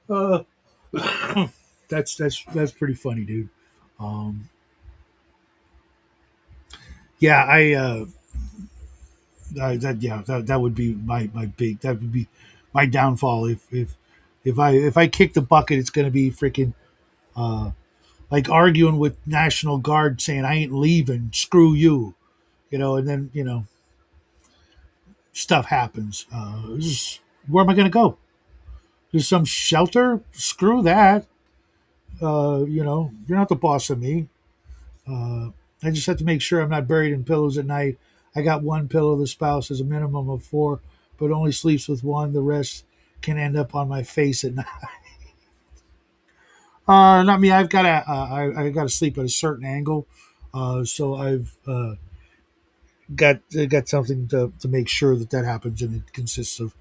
A: uh, that's pretty funny, dude. Um, yeah, that would be that would be my downfall. If I kick the bucket, it's going to be freaking like arguing with National Guard, saying I ain't leaving, screw you, and then stuff happens. Where am I going to go? There's some shelter? Screw that. You're not the boss of me. Uh, I just have to make sure I'm not buried in pillows at night. I got one pillow. The spouse has a minimum of four, but only sleeps with one. The rest can end up on my face at night. Not me. I got to sleep at a certain angle. So I've got something to make sure that happens, and it consists of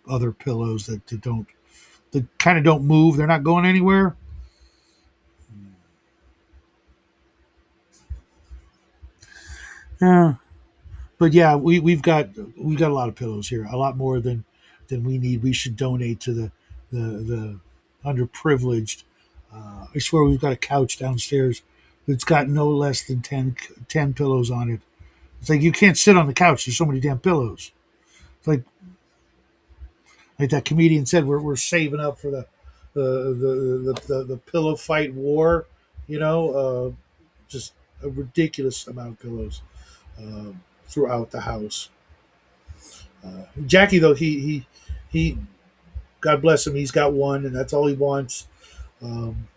A: other pillows that kind of don't move. They're not going anywhere. Yeah, but yeah, we've got a lot of pillows here, a lot more than we need. We should donate to the underprivileged. I swear we've got a couch downstairs that's got no less than 10 pillows on it. It's like you can't sit on the couch. There's so many damn pillows. It's like that comedian said, we're saving up for the pillow fight war. Just a ridiculous amount of pillows uh, throughout the house. Jackie, though, he God bless him, he's got one, and that's all he wants. Um,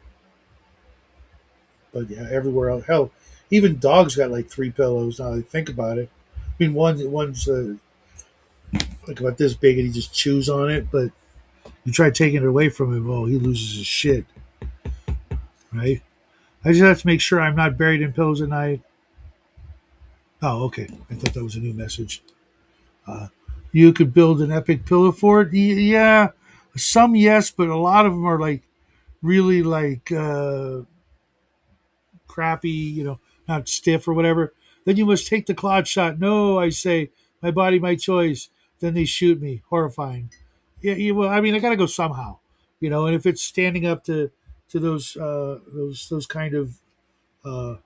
A: but yeah, everywhere else, hell, even dogs got like three pillows. Now that I think about it, I mean, one's like about this big, and he just chews on it. But you try taking it away from him, oh, he loses his shit, right? I just have to make sure I'm not buried in pillows at night. Oh, okay. I thought that was a new message. Uh, you could build an epic pillow fort. Yeah, some yes, but a lot of them are like really like crappy, not stiff or whatever. Then you must take the clod shot. No, I say, my body, my choice. Then they shoot me. Horrifying. Yeah, well, I mean, I got to go somehow, and if it's standing up to those kind of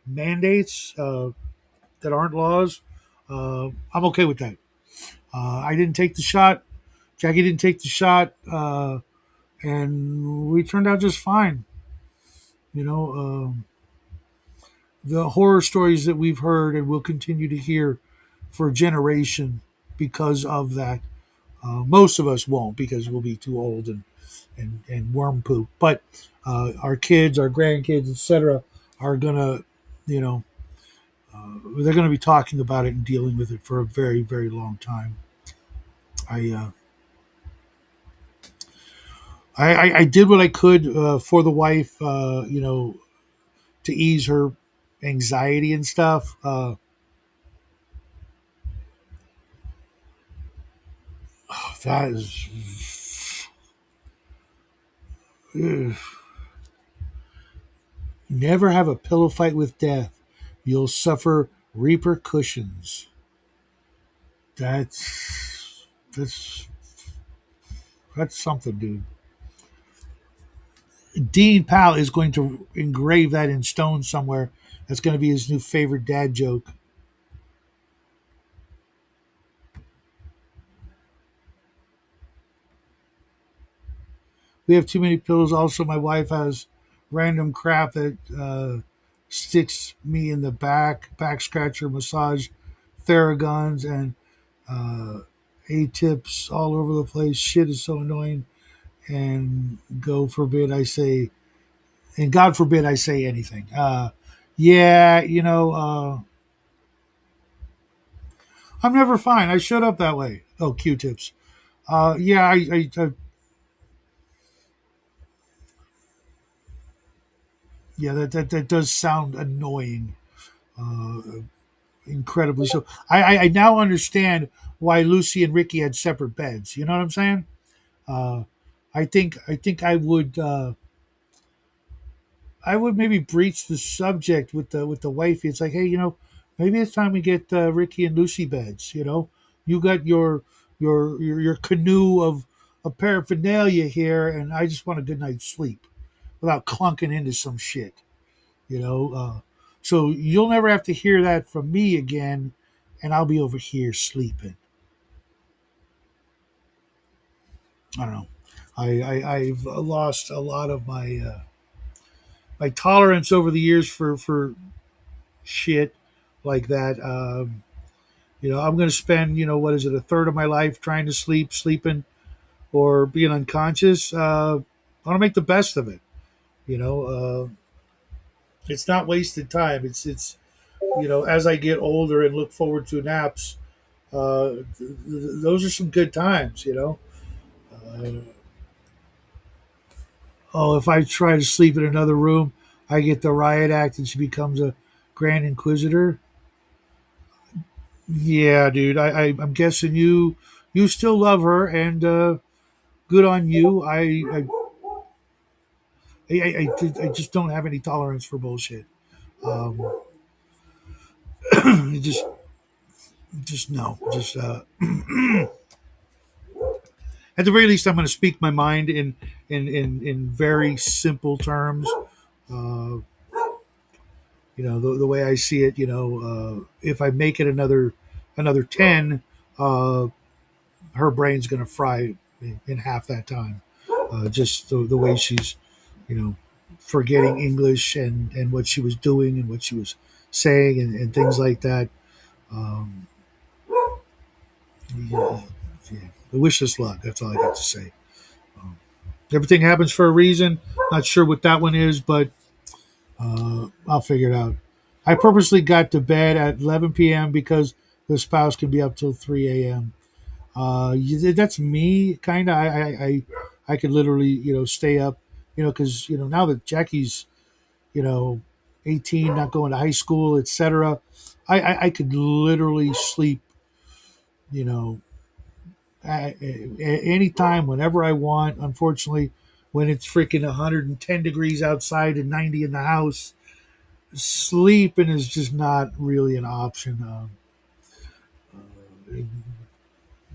A: mandates that aren't laws, I'm okay with that. I didn't take the shot. Jackie didn't take the shot, and we turned out just fine. You know, the horror stories that we've heard and will continue to hear for a generation because of that. Most of us won't, because we'll be too old and worm poop. But our kids, our grandkids, etc., are gonna, you know, They're going to be talking about it and dealing with it for a very, very long time. I uh, I did what I could for the wife, to ease her anxiety and stuff. That is ugh. Never have a pillow fight with death. You'll suffer repercussions. That's that's something, dude. Dean Powell is going to engrave that in stone somewhere. That's going to be his new favorite dad joke. We have too many pillows. Also, my wife has random crap that sticks me in the back scratcher, massage, Theraguns, and uh, A-tips all over the place. Shit is so annoying. And God forbid I say anything. Yeah, I'm never fine. I shut up that way. Oh, Q-tips. Yeah, yeah, that does sound annoying. Uh, Incredibly so. I now understand why Lucy and Ricky had separate beds. You know what I'm saying? Uh, I think I would maybe breach the subject with the wifey. It's like, hey, maybe it's time we get Ricky and Lucy beds. You got your canoe of paraphernalia here, and I just want a good night's sleep without clunking into some shit. You know, so you'll never have to hear that from me again, and I'll be over here sleeping. I don't know. I've lost a lot of my tolerance over the years for shit like that. I'm going to spend, what is it, a third of my life trying to sleeping, or being unconscious. I want to make the best of it. You know, it's not wasted time. It's as I get older and look forward to naps, those are some good times. Oh, if I try to sleep in another room, I get the riot act, and she becomes a Grand Inquisitor. Yeah, dude. I'm guessing you still love her, and good on you. I just don't have any tolerance for bullshit. Um, just no. Just at the very least, I'm going to speak my mind in very simple terms. Uh, the way I see it. If I make it another 10, uh, her brain's going to fry in half that time. Just the way she's, you know, forgetting English and what she was doing and what she was saying and things like that. Um, yeah, yeah. I wish us luck. That's all I got to say. Um, Everything happens for a reason. Not sure what that one is, but I'll figure it out. I purposely got to bed at 11 p.m. because the spouse can be up till 3 a.m. That's me, kind of. I could literally, stay up, because now that Jackie's, you know, 18, not going to high school, etc. I could literally sleep, you know, anytime, whenever I want. Unfortunately, when it's freaking 110 degrees outside and 90 in the house, sleeping is just not really an option.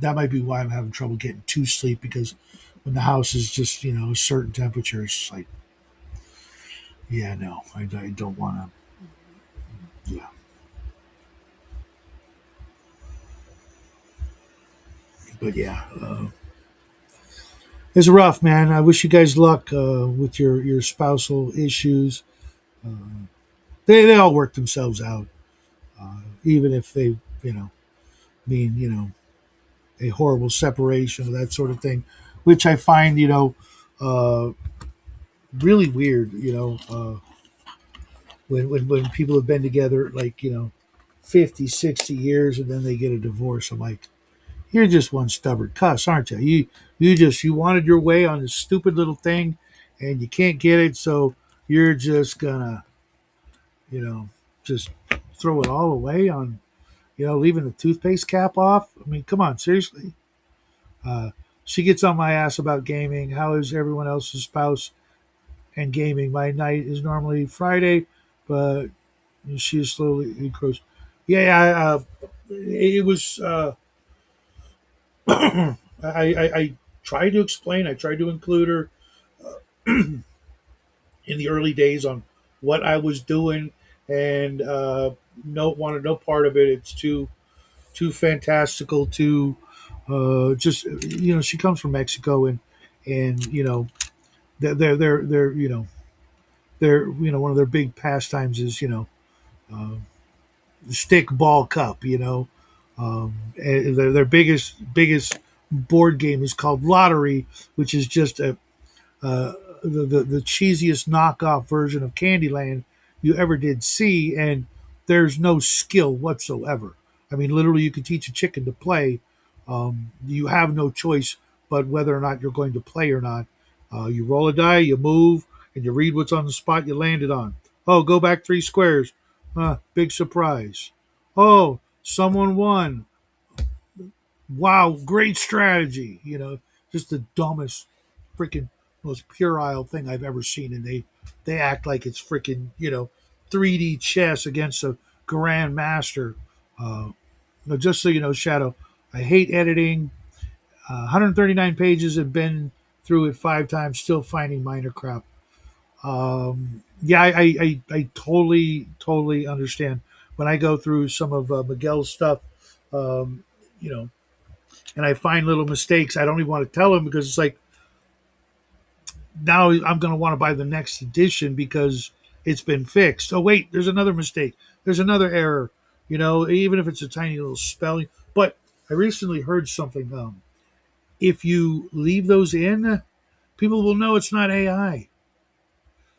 A: That might be why I'm having trouble getting to sleep, because when the house is just a certain temperature, it's just like, yeah, no, I don't want to. Yeah, but yeah, it's rough, man. I wish you guys luck with your spousal issues. They all work themselves out, even if they mean a horrible separation or that sort of thing, which I find uh, really weird. When people have been together, like 50, 60 years, and then they get a divorce. I'm like, you're just one stubborn cuss, aren't you? You wanted your way on this stupid little thing, and you can't get it, so you're just gonna, you know, just throw it all away on, leaving the toothpaste cap off. I mean, come on, seriously. Uh, she gets on my ass about gaming. How is everyone else's spouse and gaming? My night is normally Friday, but she is slowly encroached. Yeah, it was. I tried to explain. I tried to include her in the early days on what I was doing, and no wanted no part of it. It's too fantastical. Too just she comes from Mexico, and they're one of their big pastimes is uh, the stick ball cup. And their biggest board game is called Lottery, which is just uh, the cheesiest knockoff version of Candyland you ever did see, and there's no skill whatsoever. I mean, literally, you could teach a chicken to play. You have no choice but whether or not you're going to play or not. You roll a die, you move, and you read what's on the spot you landed on. Oh, go back 3 squares. Big surprise. Oh, someone won. Wow, great strategy. Just the dumbest, freaking most puerile thing I've ever seen. And they act like it's freaking 3D chess against a grandmaster. Just so you know, Shadow, I hate editing. 139 pages, have been through it 5 times, still finding minor crap. Yeah, I totally understand when I go through some of Miguel's stuff. Um, you know, and I find little mistakes. I don't even want to tell him because it's like now I'm going to want to buy the next edition because it's been fixed. Oh wait, there's another mistake. There's another error. Even if it's a tiny little spelling. But I recently heard something. If you leave those in, people will know it's not AI.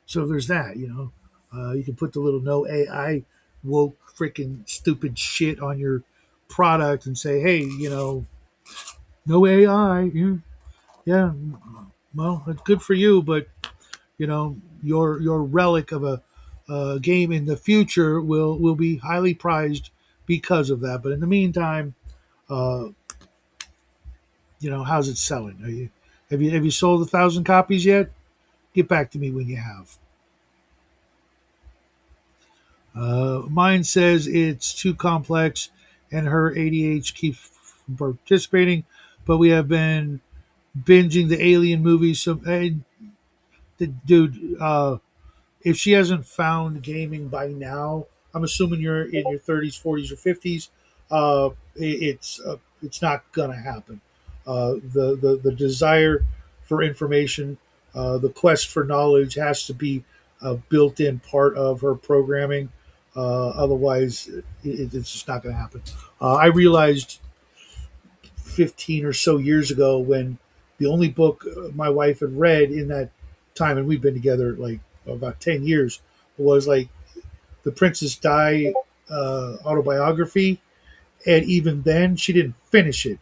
A: So there's that. You can put the little no AI woke freaking stupid shit on your product and say, hey, no AI. Yeah, well, it's good for you, but your relic of a game in the future will be highly prized because of that. But in the meantime, uh, how's it selling? Have you sold 1,000 copies yet? Get back to me when you have. Mine says it's too complex, and her ADH keeps participating. But we have been binging the Alien movies. So, hey, dude, if she hasn't found gaming by now, I'm assuming you're in your 30s, 40s, or 50s. It's not gonna happen. The desire for information, the quest for knowledge has to be a built-in part of her programming. Otherwise, it's just not going to happen. I realized 15 or so years ago when the only book my wife had read in that time, and we've been together like about 10 years, was like the Princess Di autobiography. And even then, she didn't finish it.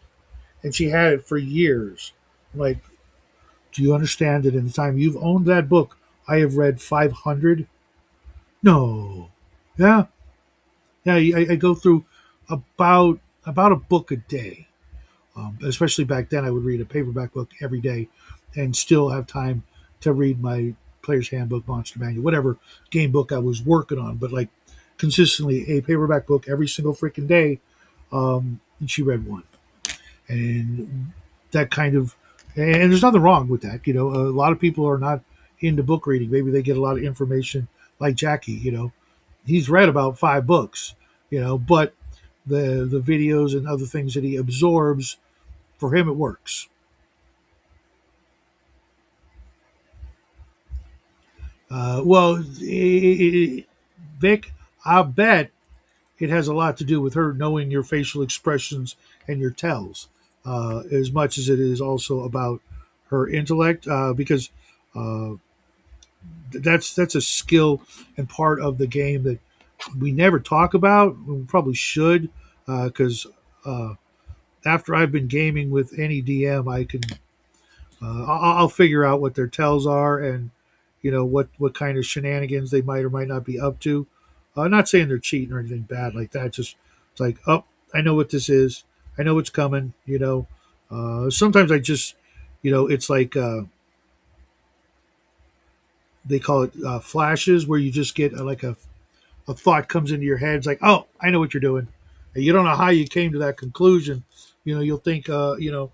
A: And she had it for years. I'm like, do you understand that in the time you've owned that book, I have read 500? No. Yeah. Yeah. I go through about a book a day. Especially back then, I would read a paperback book every day, and still have time to read my Player's Handbook, Monster Manual, whatever game book I was working on. But like consistently, a paperback book every single freaking day. And she read one, and that kind of, and there's nothing wrong with that. A lot of people are not into book reading. Maybe they get a lot of information, like Jackie. He's read about 5 books. But the videos and other things that he absorbs, for him it works. Well, Vic, I bet it has a lot to do with her knowing your facial expressions and your tells, as much as it is also about her intellect, because uh, that's a skill and part of the game that we never talk about. We probably should, because after I've been gaming with any DM, I can I'll figure out what their tells are and what kind of shenanigans they might or might not be up to. Not saying they're cheating or anything bad like that. Just it's like, oh, I know what this is. I know what's coming. Sometimes I just, it's like they call it flashes, where you just get like a thought comes into your head. It's like, oh, I know what you're doing. And you don't know how you came to that conclusion. You'll think, you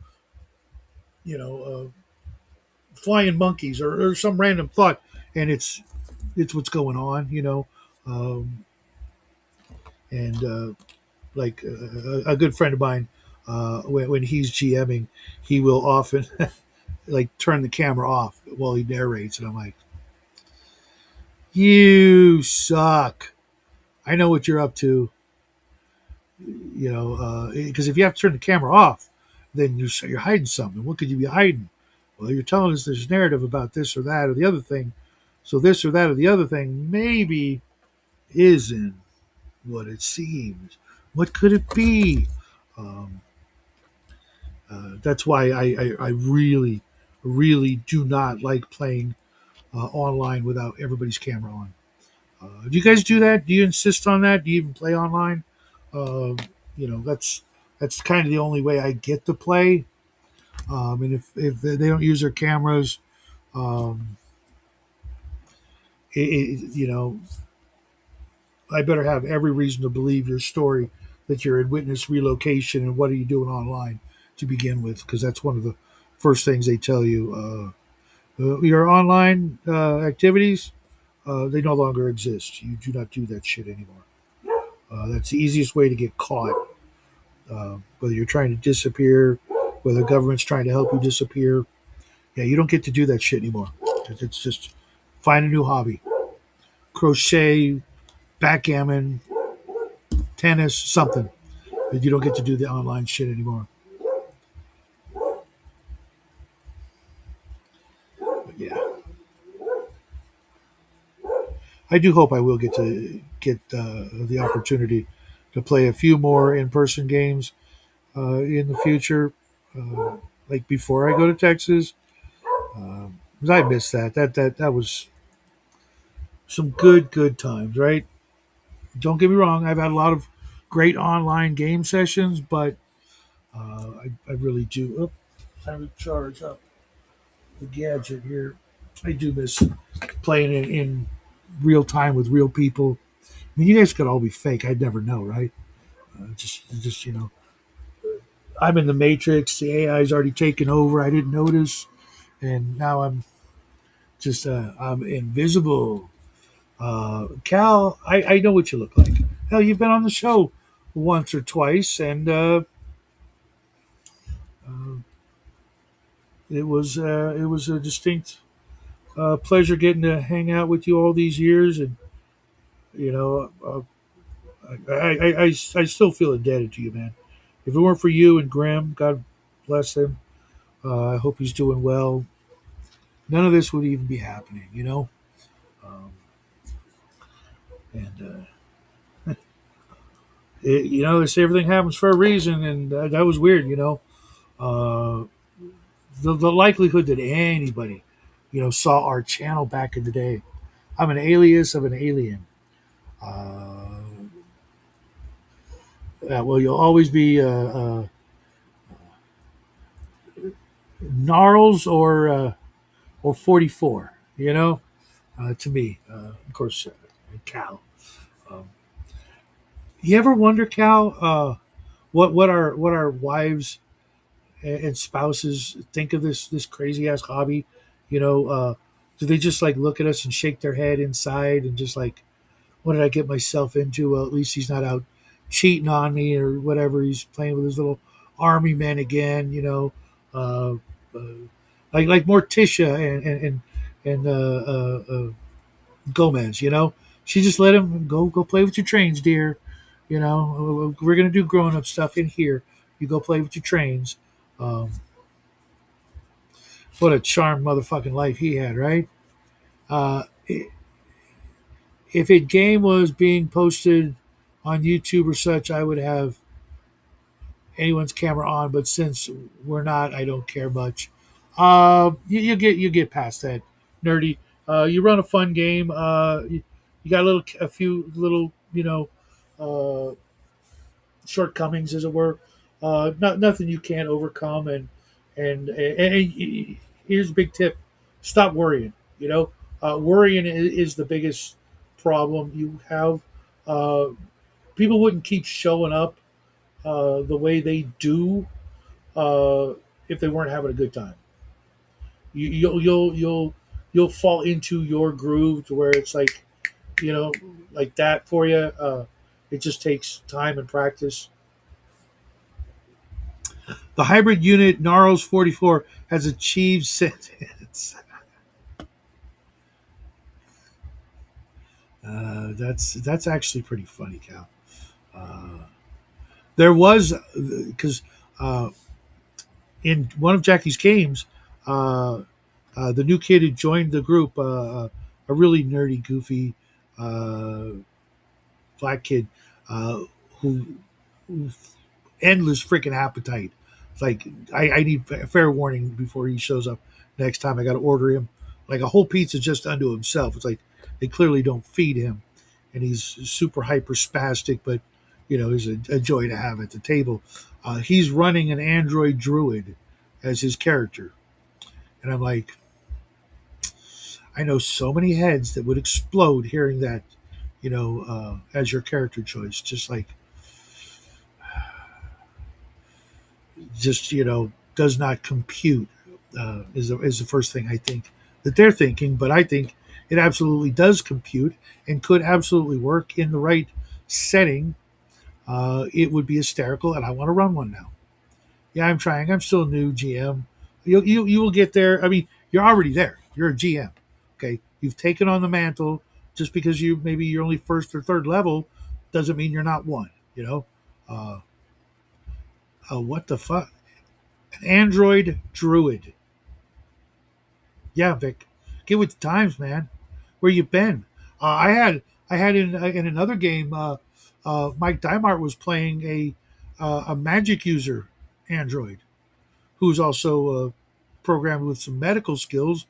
A: know, flying monkeys or some random thought, and it's what's going on. And like a good friend of mine, when he's GMing, he will often like turn the camera off while he narrates, and I'm like, you suck. I know what you're up to. Because if you have to turn the camera off, then you're hiding something. What could you be hiding? Well, you're telling us this narrative about this or that or the other thing. So this or that or the other thing maybe isn't what it seems. What could it be? Um, that's why I really, really do not like playing online without everybody's camera on. Do you guys do that? Do you insist on that? Do you even play online? Uh, that's kind of the only way I get to play. And if they don't use their cameras, um, I better have every reason to believe your story that you're in witness relocation and what are you doing online to begin with, because that's one of the first things they tell you. Your online activities, they no longer exist. You do not do that shit anymore. That's the easiest way to get caught. Whether you're trying to disappear, whether the government's trying to help you disappear, yeah, you don't get to do that shit anymore. It's just find a new hobby: crochet, backgammon, tennis, something. But you don't get to do the online shit anymore. But yeah, I do hope I will get the opportunity to play a few more in-person games in the future, uh, like before I go to Texas. 'Cause I miss that. That was some good times, right? Don't get me wrong. I've had a lot of great online game sessions, but I really do. Oh, time to charge up the gadget here. I do miss playing in real time with real people. I mean, you guys could all be fake. I'd never know, right? Just I'm in the Matrix. The AI's already taken over. I didn't notice, and now I'm invisible. Cal, I know what you look like. Hell, you've been on the show once or twice, and uh, it was a distinct pleasure getting to hang out with you all these years, and you know, I still feel indebted to you, man. If it weren't for you and Graham, God bless him, I hope he's doing well. None of this would even be happening. Um, and they say everything happens for a reason, and that was weird. Uh, the likelihood that anybody, saw our channel back in the day. I'm an alias of an alien. Uh, well, you'll always be Gnarls or 44. To me, of course, Cal. Um, you ever wonder, Cal, what our wives and spouses think of this crazy ass hobby? Do they just like look at us and shake their head inside and just like, what did I get myself into? Well, at least he's not out cheating on me or whatever. He's playing with his little army men again. Uh, uh, like Morticia and Gomez. She just let him go play with your trains, dear. We're gonna do grown up stuff in here. You go play with your trains. Um, what a charmed motherfucking life he had, right? Uh, If a game was being posted on YouTube or such, I would have anyone's camera on. But since we're not, I don't care much. You get past that nerdy. You run a fun game. You got a few little uh, shortcomings, as it were. Nothing you can't overcome. And here's a big tip: stop worrying. Worrying is the biggest problem you have. Uh, People wouldn't keep showing up the way they do uh, if they weren't having a good time. You'll fall into your groove to where it's like you know like that for you. It just takes time and practice. The hybrid unit Naros 44 has achieved sentence. That's actually pretty funny, Cal. There was because in one of Jackie's games, uh, the new kid who joined the group, a really nerdy, goofy uh, black kid, uh, who endless freaking appetite. It's like I need a fair warning before he shows up next time. I got to order him like a whole pizza just unto himself. It's like they clearly don't feed him, and he's super hyper spastic, but he's a joy to have at the table. He's running an android druid as his character, and I'm like, I know so many heads that would explode hearing that, as your character choice. Just does not compute is the first thing I think that they're thinking, but I think it absolutely does compute and could absolutely work in the right setting. It would be hysterical, and I want to run one now. Yeah, I'm trying. I'm still a new GM. You will get there. I mean, you're already there. You're a GM. Okay, you've taken on the mantle. Just because maybe you're only first or third level doesn't mean you're not one. Uh, what the fuck? An android druid. Yeah, Vic, get with the times, man. Where you been? I had in another game. Mike Dimart was playing a magic user android who's also programmed with some medical skills,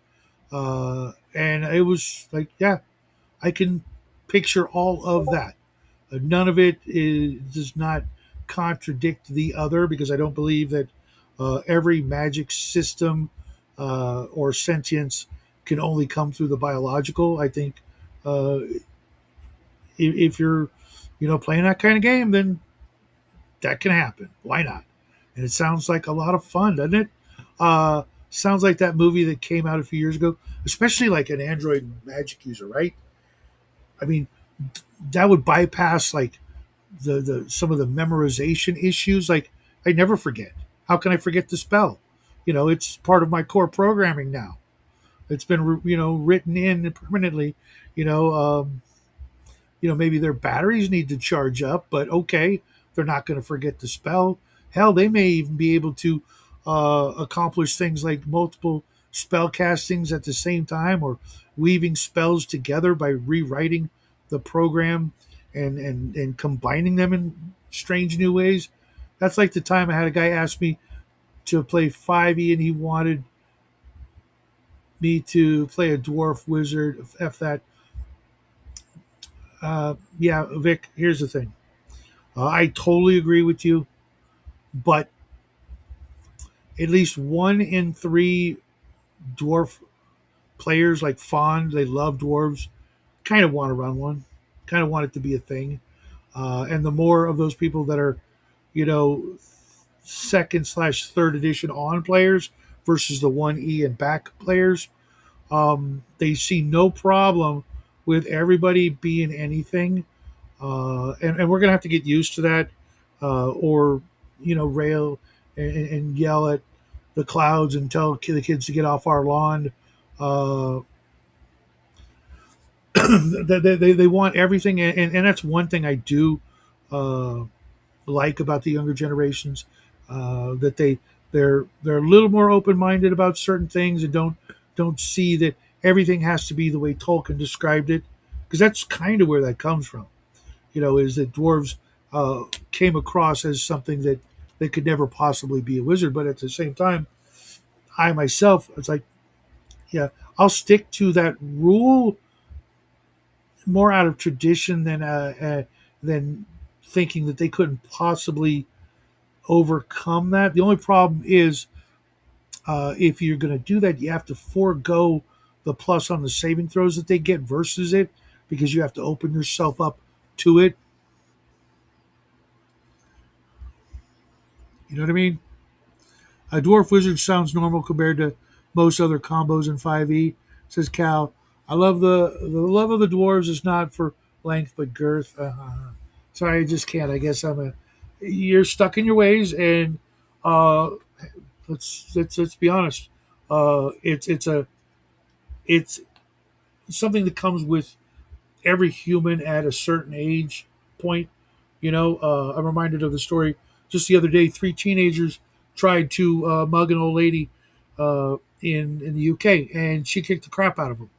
A: and it was like, yeah, I can picture all of that. None of it does not contradict the other because I don't believe that every magic system or sentience can only come through the biological. I think uh, if you're, playing that kind of game, then that can happen. Why not? And it sounds like a lot of fun, doesn't it? Sounds like that movie that came out a few years ago, especially like an Android magic user, right? I mean, that would bypass like the some of the memorization issues. Like I never forget. How can I forget the spell? It's part of my core programming now. It's been written in permanently. You know, um, maybe their batteries need to charge up, but okay, they're not going to forget the spell. Hell, they may even be able to accomplish things like multiple spell castings at the same time, or weaving spells together by rewriting the program and combining them in strange new ways. That's like the time I had a guy ask me to play 5e and he wanted me to play a dwarf wizard. F that. Yeah, Vic, here's the thing. I totally agree with you, but at least 1 in 3 dwarf players like Fond, they love dwarves, kind of want to run one, kind of want it to be a thing. And the more of those people that are, you know, second/third edition on players versus the 1E and back players, they see no problem with everybody being anything. And we're going to have to get used to that, or, rail and yell at the clouds and tell the kids to get off our lawn. Uh, they want everything, and that's one thing I do uh, like about the younger generations, that they're a little more open minded about certain things and don't see that everything has to be the way Tolkien described it. because that's kind of where that comes from. Is that dwarves came across as something that they could never possibly be a wizard, but at the same time, I myself, it's like, yeah, I'll stick to that rule more out of tradition than thinking that they couldn't possibly overcome that. The only problem is if you're going to do that, you have to forego the plus on the saving throws that they get versus it because you have to open yourself up to it. You know what I mean? A dwarf wizard sounds normal compared to most other combos in 5e, says Cal. I love the love of the dwarves is not for length but girth. Sorry, I just can't. I guess you're stuck in your ways, and uh, let's be honest. It's something that comes with every human at a certain age point. I'm reminded of the story just the other day. Three teenagers tried to mug an old lady in the UK, and she kicked the crap out of them.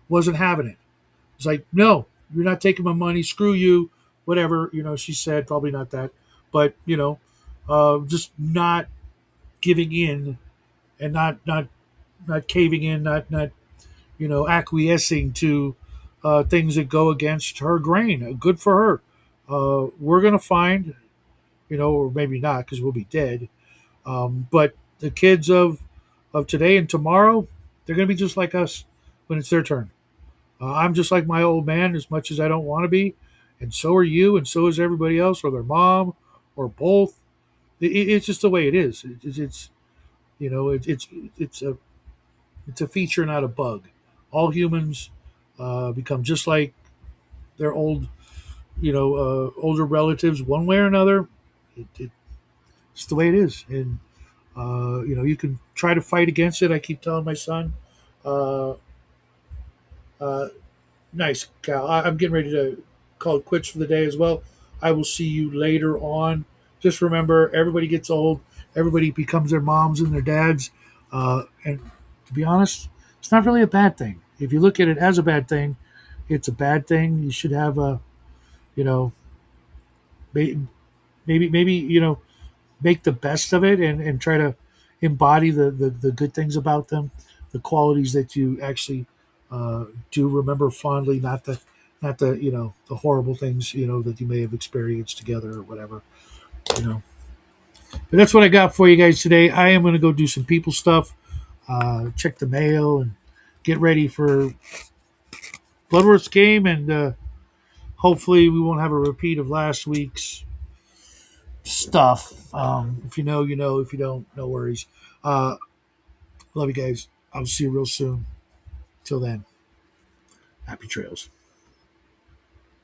A: Wasn't having it. It's like, no, you're not taking my money. Screw you. Whatever. She said probably not that, but just not giving in and not caving in, not acquiescing to things that go against her grain. Good for her. We're gonna find, or maybe not, because we'll be dead. But the kids of today and tomorrow, they're gonna be just like us when it's their turn. I'm just like my old man, as much as I don't want to be, and so are you, and so is everybody else, or their mom, or both. It's just the way it is. It's it's a feature, not a bug. All humans become just like their older relatives, one way or another. It's the way it is, and you can try to fight against it. I keep telling my son, uh, uh, "Nice, Cal. I'm getting ready to call it quits for the day as well. I will see you later on. Just remember, everybody gets old. Everybody becomes their moms and their dads, and to be honest, it's not really a bad thing. If you look at it as a bad thing, it's a bad thing. You should have a, you know, maybe make the best of it and try to embody the good things about them, the qualities that you actually do remember fondly, not the the horrible things that you may have experienced together or whatever. you know but that's what I got for you guys today. I am going to go do some people stuff, check the mail, and get ready for Bloodworth's game, and hopefully we won't have a repeat of last week's stuff. If you know, you know. If you don't, no worries. Uh, Love you guys. I'll see you real soon. Till then, happy trails.